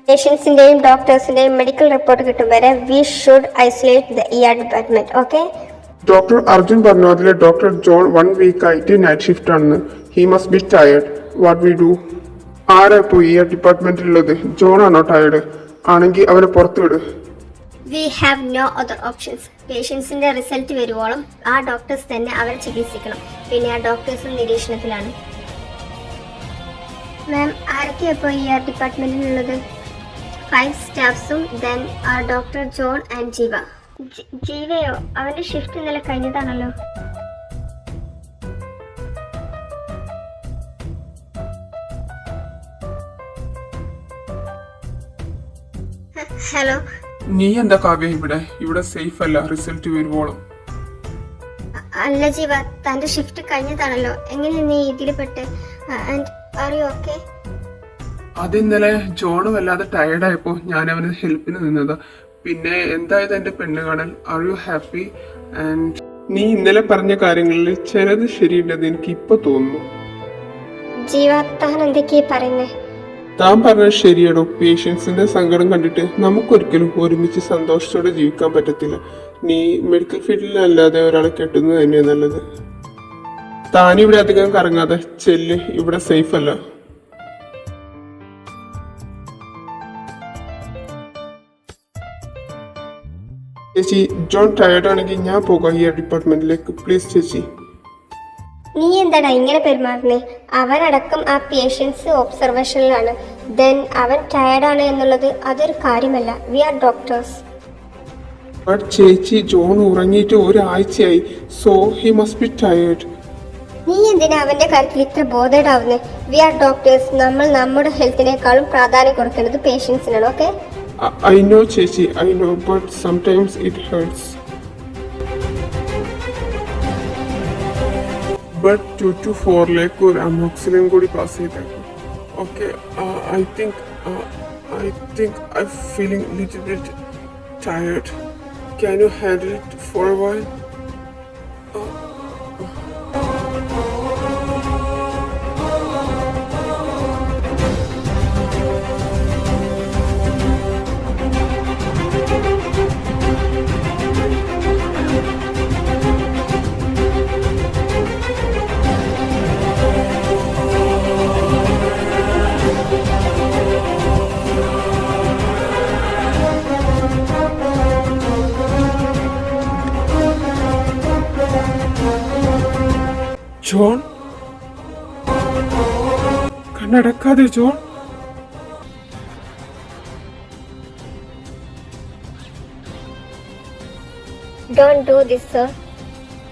പേഷ്യൻസിന്റെയും ഡോക്ടേഴ്സിന്റെയും medical report കിട്ടും വരെ V should isolate the department. Okay? Doctor Arjun പറഞ്ഞു അതിലെ doctor John 1 വീക്കായിട്ട് night shift ആണെന്ന്. He must B tired. What we do? ആരാ ഇപ്പോൾ ഡിപ്പാർട്ട്മെന്റിലുള്ളത്? ജോൺ ആണോ ടയർഡ്? ആണെങ്കിൽ അവരെ പുറത്തു വിട്. We have no other options. പേഷ്യൻസിന്റെ റിസൾട്ട് വരുവോളം ആ ഡോക്ടേഴ്സ് തന്നെ അവരെ ചികിത്സിക്കണം. പിന്നെ ആ ഡോക്ടേഴ്സും നിരീക്ഷണത്തിലാണ്. മാം, ആരൊക്കെയാ ഇപ്പോൾ ഡിപ്പാർട്ട്മെന്റിലുള്ളത്? 5 സ്റ്റാഫ്സും ദെൻ ഡോക്ടർ ജോൺ ആൻഡ് ജീവ. ജീവയോ? അവന്റെ ഷിഫ്റ്റ് ഇന്നലെ കഴിഞ്ഞതാണല്ലോ. ഹലോ. നീ എന്താ കാവ്യ ഇവിടെ സേഫ് അല്ല റിസൾട്ട് വരുവോളം. അല്ല ജീവ, തന്റെ ഷിഫ്റ്റ് കഴിഞ്ഞതാണല്ലോ. എങ്ങനെ നീ ഇതിൽ പെട്ട്? And are you okay? അതിന്നലെ ജോണ് വല്ലാതെ ടയർഡായപ്പോ ഞാൻ അവന് ഹെൽപ്പിന് നിന്നതാ. പിന്നെ എന്തായത് എന്റെ പെണ്ണ് കാണൽ. Are you happy? ആൻഡ് നീ ഇന്നലെ പറഞ്ഞ കാര്യങ്ങളിൽ ചിലത് ശരിയുണ്ടെന്ന് എനിക്ക് ഇപ്പൊ തോന്നുന്നു. ജീവ, താൻ എന്തൊക്കെയാ പറയുന്നേ? താൻ പറഞ്ഞത് ശരിയാടോ. പേഷ്യൻസിന്റെ സങ്കടം കണ്ടിട്ട് നമുക്കൊരിക്കലും ഒരുമിച്ച് സന്തോഷത്തോടെ ജീവിക്കാൻ പറ്റത്തില്ല. നീ മെഡിക്കൽ ഫീൽഡിലല്ലാതെ ഒരാളെ കെട്ടുന്നത് തന്നെയാണ് നല്ലത്. താനിവിടെ അധികം കറങ്ങാതെ ചെല്ല്. ഇവിടെ സേഫ് അല്ല. ചേച്ചി, ജോൺ ടയർഡ് ആണെങ്കിൽ ഞാൻ പോകാം ഡിപ്പാർട്ട്മെന്റിലേക്ക്. പ്ലീസ് ചേച്ചി. നീ എന്താടാ ഇങ്ങനെ പെരുമാറുന്നേ? അവനടക്കം ആ പേഷ്യൻസ് ഒബ്സർവേഷനിലാണ്. ദെൻ അവൻ ടയർഡാണ് എന്നുള്ളത് അതൊരു കാര്യമല്ല. We are doctors. ബട്ട് ചേച്ചി ജോൺ ഉറങ്ങിയിട്ട് ഒരാഴ്ചയായി, so he must be tired. നീ എന്തിനാ അവന്റെ കാര്യത്തിൽ ഇത്ര ബോധേഡാവുന്നേ? V are doctors. നമ്മൾ നമ്മുടെ ഹെൽത്തിനേക്കാളും പ്രാധാന്യം കൊടുക്കേണ്ടത് പേഷ്യൻസിനാണ്. ഓക്കെ? I know ചേച്ചി, I know, but sometimes it hurts. But 2 to 4 ലേക്ക് ഒരു അമോക്സിലിൻ കൂടി പാസ് ചെയ്തേക്കും. Okay, I think I'm feeling little bit tired. Can you handle it for a while? John, കണ്ണടക്കാതെ John. Don't do this, sir.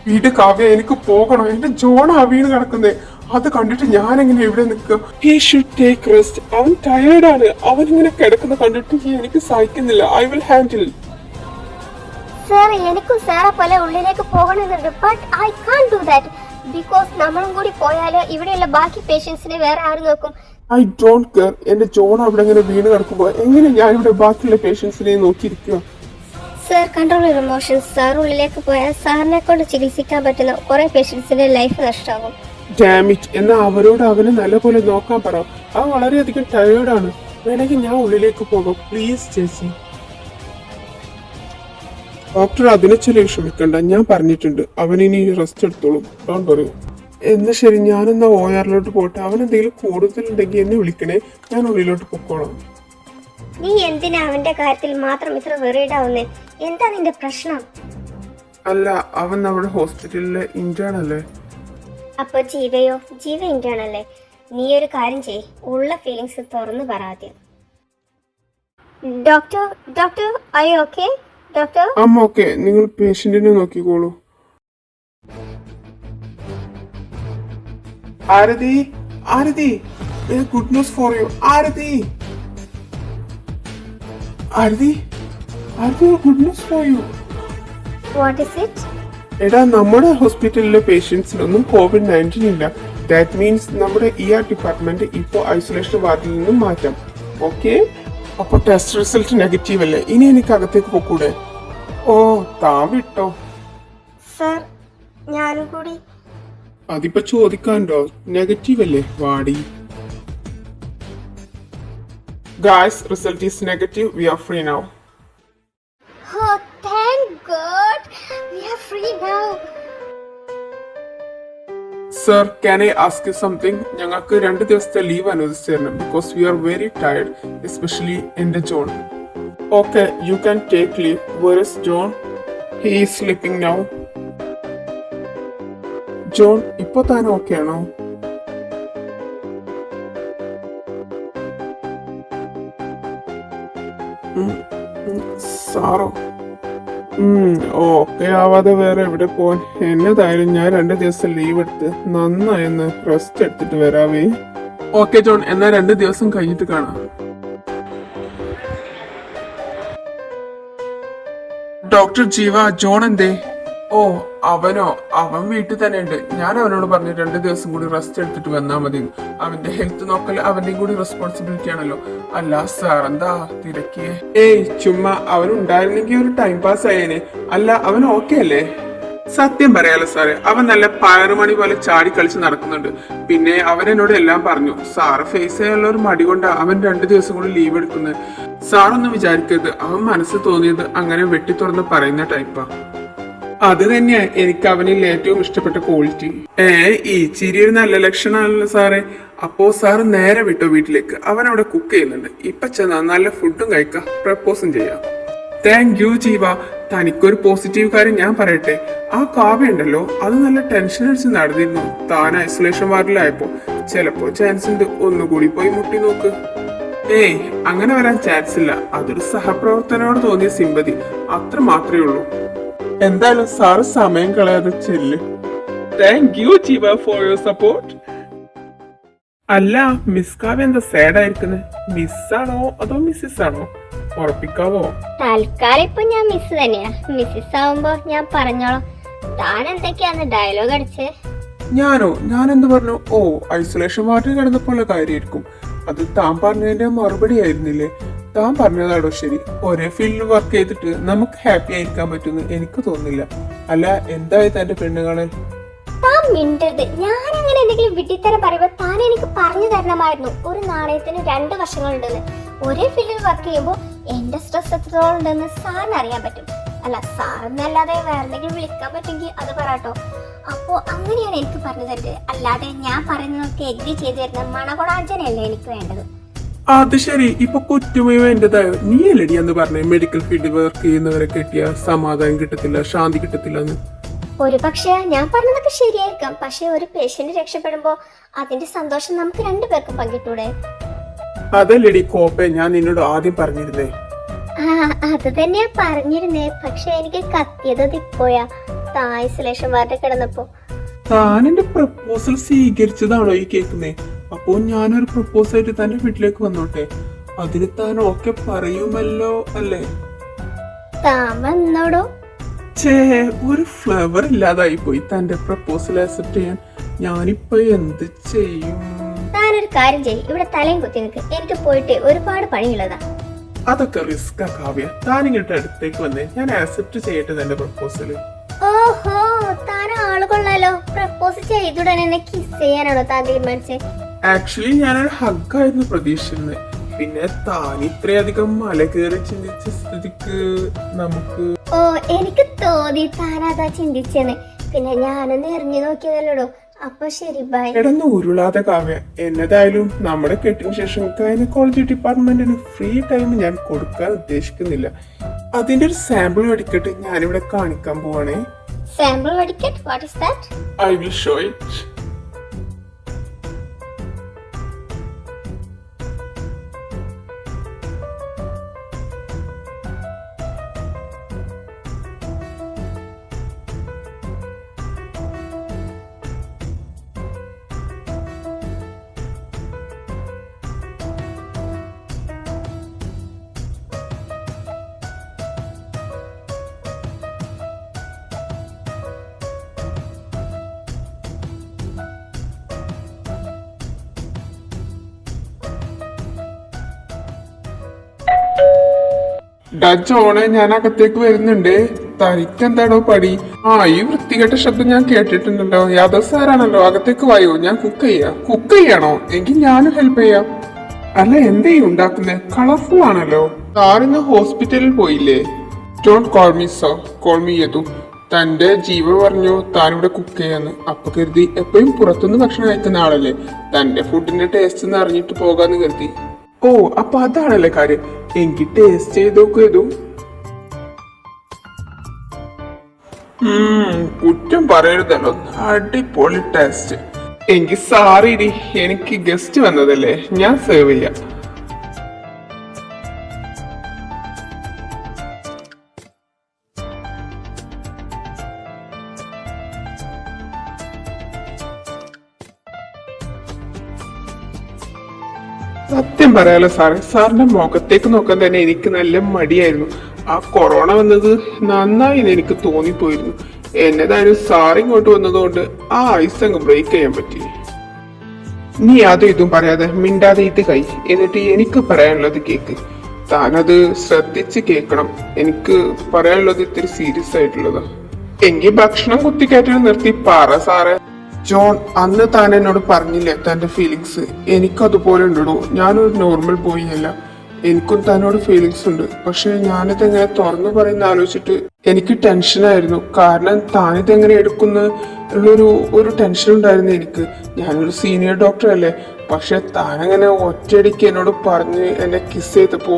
വീട് കാവ്യ, എനിക്ക് പോകണം. എന്റെ ജോണാ വീണ് കിടക്കുന്നേ. അത് കണ്ടിട്ട് ഞാൻ എങ്ങനെ ഇവിടെ നിൽക്കുക? He should take rest. അവൻ ടയേർഡാണ്. അവൻ ഇങ്ങനെ കിടക്കുന്ന കണ്ടിട്ട് എനിക്ക് സഹിക്കുന്നില്ല. I will handle. സർ, എനിക്കും സാറെ പോലെ ഉള്ളിലേക്ക് പോകണമെന്നുണ്ട്. But I can do that because നമ്മളും കൂടി പോയാൽ ഇവിടെയുള്ള ബാക്കി പേഷ്യൻസിനെ വേറെ ആര് നോക്കും? I don't care. എന്റെ ജോൺ അവിടെ ഇങ്ങനെ വീണ് കിടക്കുമ്പോ എങ്ങനെ ഞാൻ ഇവിടെ ബാക്കിയുള്ള പേഷ്യൻസിനെ നോക്കിയിരിക്കുക? Sir, control your emotions. Sir ഉള്ളിലേക്ക് പോയാൽ സാറിനെ കൊണ്ട് ചികിത്സിക്കാൻ പറ്റുന്ന കുറെ പേഷ്യൻസിന്റെ ലൈഫ് നഷ്ടമാകും. Dam it. എന്നാ അവരോട് അവനെ നല്ലപോലെ നോക്കാൻ പറ. അവൻ വളരെയധികം ടയേർഡാണ്. വേണമെങ്കിൽ ഞാൻ ഉള്ളിലേക്ക് പോകാം. പ്ലീസ് ചേച്ചി. ഡോക്ടർ അതിനെ ചില വിഷമിക്കണ്ട. ഞാൻ പറഞ്ഞിട്ടുണ്ട് അവനിനി റെസ്റ്റ് എടുത്തോളും. Don't worry. എന്നാ ശരി, ഞാനെന്നാ ഓയാറിലോട്ട് പോട്ടെ. അവൻ എന്തെങ്കിലും കൂടുതലുണ്ടെങ്കിൽ എന്നെ വിളിക്കണേ. ഞാൻ ഉള്ളിലോട്ട് പൊക്കോളാം. നീ എന്തിനാ അവന്റെ കാര്യത്തിൽ മാത്രം ഇത്ര വെറീഡ് ആവുന്നേ? എന്താ നിന്റെ പ്രശ്നം? അല്ല, അവൻ നമ്മുടെ ഹോസ്പിറ്റലിലെ ഇന്റേൺ അല്ലേ? അപ്പൊ ജീവയോ? ജീവ ഇന്റേൺ അല്ലേ? നീ ഒരു കാര്യം ചെയ്, ഉള്ള ഫീലിങ്സ് തുറന്നു പറ ആദ്യം. Doctor, doctor, I okay? Doctor, അമ്മ ഓക്കെ. നിങ്ങൾ പേഷ്യന്റിനെ നോക്കിക്കോളൂ. Arathi, Arathi, good news for you. Arathi, Arathi, Arathi, good news for you. What is it? എടാ, നമ്മുടെ ഹോസ്പിറ്റലിലെ പേഷ്യൻസിനൊന്നും COVID-19 ഇല്ല. ദാറ്റ് മീൻസ് നമ്മുടെ ER ഡിപ്പാർട്ട്മെന്റ് ഇപ്പോൾ ഐസൊലേഷൻ വാർഡിൽ നിന്നും മാറ്റാം. ഓക്കെ? അപ്പൊ ടെസ്റ്റ് റിസൾട്ട് നെഗറ്റീവ് അല്ലേ? ഇനി എനിക്ക് അകത്തേക്ക് പോക്കൂടെ? ഓ, താൻ വിട്ടോ. സർ, ഞാനും കൂടി. അതിപ്പോ ചോദിക്കാണ്ടോ? നെഗറ്റീവ് അല്ലേ? വാടി. Guys, result is negative. We are free now. Oh, thank God. We are free now. Sir, can I ask you something? ഞങ്ങൾക്ക് 2 ദിവസത്തെ ലീവ് അനുവദിച്ചു തരണം. Because we are very tired, especially എന്റെ John. Okay, you can take leave. Where is John? He is sleeping now. John, ഇപ്പൊ താൻ okay ആണോ? സാറോ? Okay ആവാതെ വേറെ എവിടെ പോവാൻ? എന്നതായാലും ഞാൻ 2 ദിവസം ലീവ് എടുത്ത് നന്നായെന്ന് റെസ്റ്റ് എടുത്തിട്ട് വരാവേ. ഓക്കെ ജോൺ, എന്നാ 2 ദിവസം കഴിഞ്ഞിട്ട് കാണാം. ഡോക്ടർ ജീവ, ജോൺ എന്തേ? ഓ, അവനോ? അവൻ വീട്ടിൽ തന്നെ ഉണ്ട്. ഞാൻ അവനോട് പറഞ്ഞു 2 ദിവസം കൂടി റെസ്റ്റ് എടുത്തിട്ട് വന്നാൽ മതി. അവന്റെ ഹെൽത്ത് നോക്കൽ അവന്റെയും കൂടി റെസ്പോൺസിബിലിറ്റി ആണല്ലോ. അല്ല സാർ, എന്താ തിരക്കിയേ? ഏയ് ചുമ്മാ, അവനുണ്ടായിരുന്നെങ്കിൽ ഒരു ടൈം പാസ് ആയേനെ. അല്ല, അവൻ ഓക്കെ അല്ലേ? സത്യം പറയാലോ സാറേ, അവൻ നല്ല പയറുമണി പോലെ ചാടി കളിച്ച് നടക്കുന്നുണ്ട്. പിന്നെ അവൻ എന്നോട് എല്ലാം പറഞ്ഞു. സാറ് ഫേസ് ചെയ്യാനുള്ള ഒരു മടി കൊണ്ടാ അവൻ 2 ദിവസം കൂടി ലീവ് എടുക്കുന്നത്. സാറൊന്നും വിചാരിക്കരുത്, അവൻ മനസ്സ് തോന്നിയത് അങ്ങനെ വെട്ടി തുറന്ന് പറയുന്ന ടൈപ്പാ. അത് തന്നെയാ എനിക്ക് അവനിൽ ഏറ്റവും ഇഷ്ടപ്പെട്ട ക്വാളിറ്റി. ഈ ചിരി ഒരു നല്ല ലക്ഷണമാണല്ലോ സാറേ. അപ്പോ സാറ് നേരെ വിട്ടോ വീട്ടിലേക്ക്. അവൻ അവിടെ കുക്ക് ചെയ്യുന്നുണ്ട്. ഇപ്പൊ ചെന്നാ നല്ല ഫുഡും കഴിക്കാം, പ്രപ്പോസും ചെയ്യാം. താങ്ക് യു ജീവ. തനിക്കൊരു പോസിറ്റീവ് കാര്യം ഞാൻ പറയട്ടെ. ആ കാവ്യ ഉണ്ടല്ലോ, അത് നല്ല ടെൻഷൻ അടിച്ച് നടന്നിരുന്നു. താൻ ഐസൊലേഷൻ വാർഡിലായപ്പോ ചിലപ്പോ ചാൻസ് ഉണ്ട്. ഒന്നുകൂടി പോയി മുട്ടി നോക്ക്. ഏയ് അങ്ങനെ വരാൻ ചാൻസ് ഇല്ല. അതൊരു സഹപ്രവർത്തനോട് തോന്നിയ സിമ്പതി അത്ര മാത്രമേ ഉള്ളൂ. എന്തായാലും സാറ് സമയം കളയാതെ ചെല്ല്. താങ്ക് യു ജീവ ഫോർ യുവർ സപ്പോർട്ട്. അല്ല മിസ് കാവ്യ എന്താ സാഡ് ആയിരിക്കുന്നത്? മിസ്സാണോ അതോ മിസ്സിസ് ആണോ? ഉറപ്പിക്കാവോ? തൽക്കാലം ഇപ്പൊ ഞാൻ മിസ് തന്നെയാ. മിസ്സിസ് ആവുമ്പോ ഞാൻ പറഞ്ഞോളാം. താൻ എന്തൊക്കെയാന്ന് ഡയലോഗ് അടിച്ചേ? ഞാൻ എന്ത് പറഞ്ഞു? ഓ, ഐസൊലേഷൻ വാർഡിൽ കിടന്നപ്പോഴുള്ള കാര്യമായിരിക്കും. അത് താൻ പറഞ്ഞതിന്റെ മറുപടി ആയിരുന്നില്ലേ? താൻ പറഞ്ഞതാണോ ശരി? ഒരേ ഫീൽഡിൽ വർക്ക് ചെയ്തിട്ട് നമുക്ക് ഹാപ്പി ആയിരിക്കാൻ പറ്റുമെന്ന് എനിക്ക് തോന്നുന്നില്ല. അല്ല, എന്തായി തന്റെ പെണ്ണുകളെ? താൻ മിണ്ടരുത്. ഞാൻ അങ്ങനെ എന്തെങ്കിലും വിഡ്ഢിത്തരം പറയുമ്പോ താൻ എനിക്ക് പറഞ്ഞു തരണമായിരുന്നു. ഒരു നാണയത്തിന് 2 വശങ്ങളുണ്ടെന്ന്. ഒരേ ഫീൽഡിൽ വർക്ക് ചെയ്യുമ്പോൾ എന്റെ സ്ട്രെസ് എത്രത്തോളം ഉണ്ടെന്ന് സാറിന് അറിയാൻ പറ്റും. അല്ല, സാറിനല്ലാതെ വേറെ എന്തെങ്കിലും വിളിക്കാൻ പറ്റുമെങ്കിൽ അത് പറയാട്ടോ. അപ്പോ അങ്ങനെയാണ് എനിക്ക് പറഞ്ഞു തരുന്നത്. അല്ലാതെ ഞാൻ പറയുന്നതൊക്കെ എഗ്രി ചെയ്തു തരുന്ന മണകൊടാഞ്ചനയല്ലേ എനിക്ക് വേണ്ടത്. അത് ശരി, ഇപ്പൊ കുറ്റമയോ എന്റേതായോ? നീ അല്ലടി എന്ന് പറഞ്ഞേ മെഡിക്കൽ ഫീൽഡിൽ വർക്ക് ചെയ്യുന്നവരെ കിട്ടിയ സമാധാനം കിട്ടത്തില്ല, ശാന്തി കിട്ടത്തില്ല എന്ന്. ഒരു പക്ഷേ ഞാൻ പറഞ്ഞതൊക്കെ ശരിയായിരിക്കാം. പക്ഷെ ഒരു പേഷ്യന്റ് രക്ഷപ്പെടുമ്പോ അതിന്റെ സന്തോഷം നമുക്ക് 2 പേർക്കും പങ്കിട്ടൂടെ? അതല്ലടി കോപ്പെ, ഞാൻ നിന്നോട് ആദ്യം പറഞ്ഞിരുന്നേ. അത് തന്നെയാ പറഞ്ഞിരുന്നേ. പക്ഷെ എനിക്ക് കത്തിയത് ഇപ്പോയാ, ഐസൊലേഷൻ വാർഡിൽ കിടന്നപ്പോ. താൻ എന്റെ പ്രപ്പോസൽ സ്വീകരിച്ചതാണോ ഈ കേൾക്കുന്നേ? അപ്പോ ഞാനൊരു പ്രപ്പോസൽ ആയിട്ട് തന്റെ വീട്ടിലേക്ക് വന്നോട്ടെ? അതിന് താൻ ഓക്കെ പറയുമല്ലോ അല്ലേ? താൻ വന്നോടോ? ചേ, ഒരു ഫ്ലവർ ഇല്ലാതായി പോയി തന്റെ പ്രപ്പോസൽ ആക്സെപ്റ്റ് ചെയ്യാൻ. ഞാനിപ്പോ എന്ത് ചെയ്യും? താനൊരു കാര്യം ചെയ്യും, ഇവിടെ തലയും കുത്തി നിൽക്ക്. എനിക്ക് പോയിട്ട് ഒരുപാട് പണിയുള്ളതാ. അതൊക്കെ റിസ്ക് കാവ്യ. താൻ ഇങ്ങോട്ട് അടുത്തേക്ക് വന്നേ, ഞാൻ ആക്സെപ്റ്റ് ചെയ്യട്ടെ തന്റെ പ്രപ്പോസല്. ഓഹോ, താൻ ആള് കൊള്ളാലോ. പ്രപ്പോസ് ചെയ്തുടനെ എന്നെ കിസ് ചെയ്യാനാണോ താൻ തീരുമാനിച്ചത്? ആക്ച്വലി ഞാനൊരു ഹഗ്ഗായിരുന്നു പ്രതീക്ഷിച്ചിരുന്നത്. പിന്നെ താൻ ഇത്രയധികം മല കയറി ചിന്തിച്ച സ്ഥിതിക്ക് നമുക്ക്. ഓ, എനിക്ക് തോന്നി താൻ അതാ ചിന്തിച്ചെന്ന്. പിന്നെ ഞാനൊന്ന് എറിഞ്ഞു നോക്കിയതല്ലോ. അപ്പൊ ശരി, ബൈ. എടന്ന് ഉരുളാതെ കാവ്യ. എന്നതായാലും നമ്മുടെ കെട്ടിന് ശേഷം ഗൈനക്കോളജി ഡിപ്പാർട്ട്മെന്റിന് ഫ്രീ ടൈം ഞാൻ കൊടുക്കാൻ ഉദ്ദേശിക്കുന്നില്ല. അതിന്റെ ഒരു സാമ്പിൾ വെടിക്കട്ട് ഞാനിവിടെ കാണിക്കാൻ പോവാണേ. സാമ്പിൾ വെടിക്കട്ട്? What is that? I will show it. ഡജോണെ, ഞാൻ അകത്തേക്ക് വരുന്നുണ്ട്. തനിക്കെന്താണോ പടി? ഈ വൃത്തികെട്ട ശബ്ദം ഞാൻ കേട്ടിട്ടുണ്ടല്ലോ. യാദവ് സാറാണല്ലോ. അകത്തേക്ക് വായോ, ഞാൻ കുക്ക് ചെയ്യണോ? എങ്കിൽ ഞാനും ഹെൽപ്പ് ചെയ്യാം. അല്ല, എന്തേ ഉണ്ടാക്കുന്നേ? കളർഫുൾ ആണല്ലോ. സാറിന്ന് ഹോസ്പിറ്റലിൽ പോയില്ലേ? Don't call me sir, call me Yadu. തന്റെ ജീവ പറഞ്ഞു താനിവിടെ കുക്ക് ചെയ്യാന്ന്. അപ്പൊ കരുതി എപ്പോഴും പുറത്തുനിന്ന് ഭക്ഷണം കഴിക്കുന്ന ആളല്ലേ, തന്റെ ഫുഡിന്റെ ടേസ്റ്റ് എന്ന് അറിഞ്ഞിട്ട് പോകാന്ന് കരുതി. ഓ, അപ്പൊ അതാണല്ലേ കാര്യം. എനിക്ക് ടേസ്റ്റ് ചെയ്ത് നോക്കിയതു. കുറ്റം പറയരുതല്ലോ, അടിപൊളി ടേസ്റ്റ്. എനിക്ക് സാറി, എനിക്ക് ഗസ്റ്റ് വന്നതല്ലേ, ഞാൻ സേവ് ചെയ്യാം. സത്യം പറയാലോ സാറേ, സാറിന്റെ മുഖത്തേക്ക് നോക്കാൻ തന്നെ എനിക്ക് നല്ല മടിയായിരുന്നു. ആ കൊറോണ വന്നത് നന്നായി എനിക്ക് തോന്നിപ്പോയിരുന്നു. എന്നതായാലും സാർ ഇങ്ങോട്ട് വന്നതുകൊണ്ട് ആ ഐസ് അങ്ങ് ബ്രേക്ക് ചെയ്യാൻ പറ്റി. നീ അതും ഇതും പറയാതെ മിണ്ടാതെ ഇത് കൈ, എന്നിട്ട് എനിക്ക് പറയാനുള്ളത് കേക്ക്. താനത് ശ്രദ്ധിച്ച് കേൾക്കണം. എനിക്ക് പറയാനുള്ളത് ഇത്തിരി സീരിയസ് ആയിട്ടുള്ളതാ. എങ്കിൽ ഭക്ഷണം കുത്തിക്കയറ്റി നിർത്തി പറ സാറേ. ജോൺ, അന്ന് താൻ എന്നോട് പറഞ്ഞില്ലേ തന്റെ ഫീലിങ്സ്? എനിക്കതുപോലെ ഉണ്ടോ. ഞാനൊരു നോർമൽ ബോയ് അല്ല. എനിക്കും തന്നോട് ഫീലിങ്സ് ഉണ്ട്. പക്ഷെ ഞാനിതെങ്ങനെ തുറന്നു പറയുന്ന ആലോചിച്ചിട്ട് എനിക്ക് ടെൻഷനായിരുന്നു. കാരണം താനിതെങ്ങനെ എടുക്കുന്ന ഒരു ടെൻഷൻ ഉണ്ടായിരുന്നു എനിക്ക്. ഞാനൊരു സീനിയർ ഡോക്ടർ അല്ലേ. പക്ഷെ താനങ്ങനെ ഒറ്റയടിക്ക് എന്നോട് പറഞ്ഞ് എന്നെ കിസ് ചെയ്തപ്പോ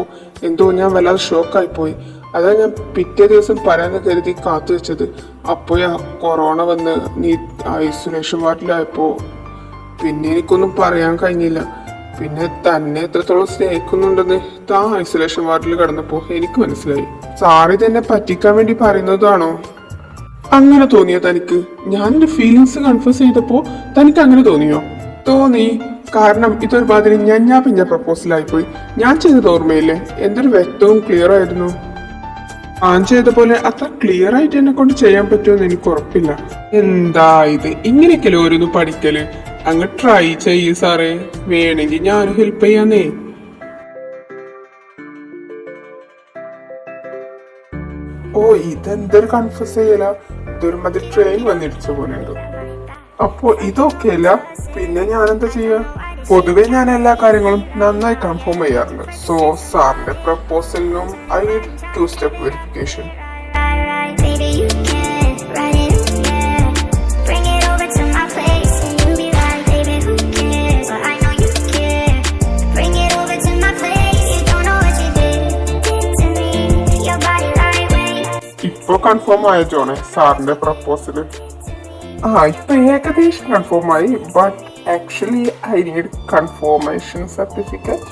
എന്തോ ഞാൻ വല്ലാതെ ഷോക്കായി പോയി. അതാ ഞാൻ പിറ്റേ ദിവസം പറയാന്ന് കരുതി കാത്തു വെച്ചത്. അപ്പോഴാ കൊറോണ വന്ന് നീ ഐസൊലേഷൻ വാർഡിലായപ്പോ പിന്നെ എനിക്കൊന്നും പറയാൻ കഴിഞ്ഞില്ല. പിന്നെ തന്നെ എത്രത്തോളം സ്നേഹിക്കുന്നുണ്ടെന്ന് താൻ ഐസൊലേഷൻ വാർഡിൽ കടന്നപ്പോ എനിക്ക് മനസ്സിലായി. സാറി തന്നെ പറ്റിക്കാൻ വേണ്ടി പറയുന്നതാണോ? അങ്ങനെ തോന്നിയോ തനിക്ക്? ഞാൻ എന്റെ ഫീലിങ്സ് കൺഫ്യൂസ് ചെയ്തപ്പോ തനിക്ക് അങ്ങനെ തോന്നിയോ? തോന്നി. കാരണം ഇതൊരു മാതിരി ഞാൻ പിന്നെ പ്രപ്പോസലായിപ്പോയി. ഞാൻ ചെയ്തത് ഓർമ്മയില്ലേ? എന്തൊരു വ്യക്തവും ക്ലിയർ ആയിരുന്നു. ഞാൻ ചെയ്ത പോലെ അത്ര ക്ലിയർ ആയിട്ട് എന്നെ കൊണ്ട് ചെയ്യാൻ പറ്റുമെന്ന് എനിക്ക് ഉറപ്പില്ല. എന്താ ഇത്? ഇങ്ങനെയൊക്കെയല്ലേ ഓരോന്ന് പഠിക്കല്? അങ്ങ് ട്രൈ ചെയ്യ് സാറേ, വേണമെങ്കിൽ ഞാനും ഹെൽപ്പ് ചെയ്യാന്നേ. ഓ, ഇതെന്തൊരു കൺഫ്യൂസ് ചെയ്യല. ഇതൊരു മതി ട്രെയിൻ വന്നിടിച്ച പോലെ ഉണ്ട്. അപ്പോ ഇതൊക്കെ അല്ല, പിന്നെ ഞാൻ എന്താ ചെയ്യാ? പൊതുവെ ഞാൻ എല്ലാ കാര്യങ്ങളും നന്നായി കൺഫേം ചെയ്യാറുണ്ട്. സോ സാറിന്റെ പ്രപ്പോസലിനും I need 2 step verification. Baby, you can write it, yeah. Bring it over to my place and you be like, baby, who cares? But I know you care. Bring it over to my place. You don't know what you did to me. Your body lightweight. ഇപ്പൊ confirm ആയ ജോണെ സാറിന്റെ proposal? ഇപ്പൊ ഏകദേശം confirm ആയി. But actually I need confirmation certificate.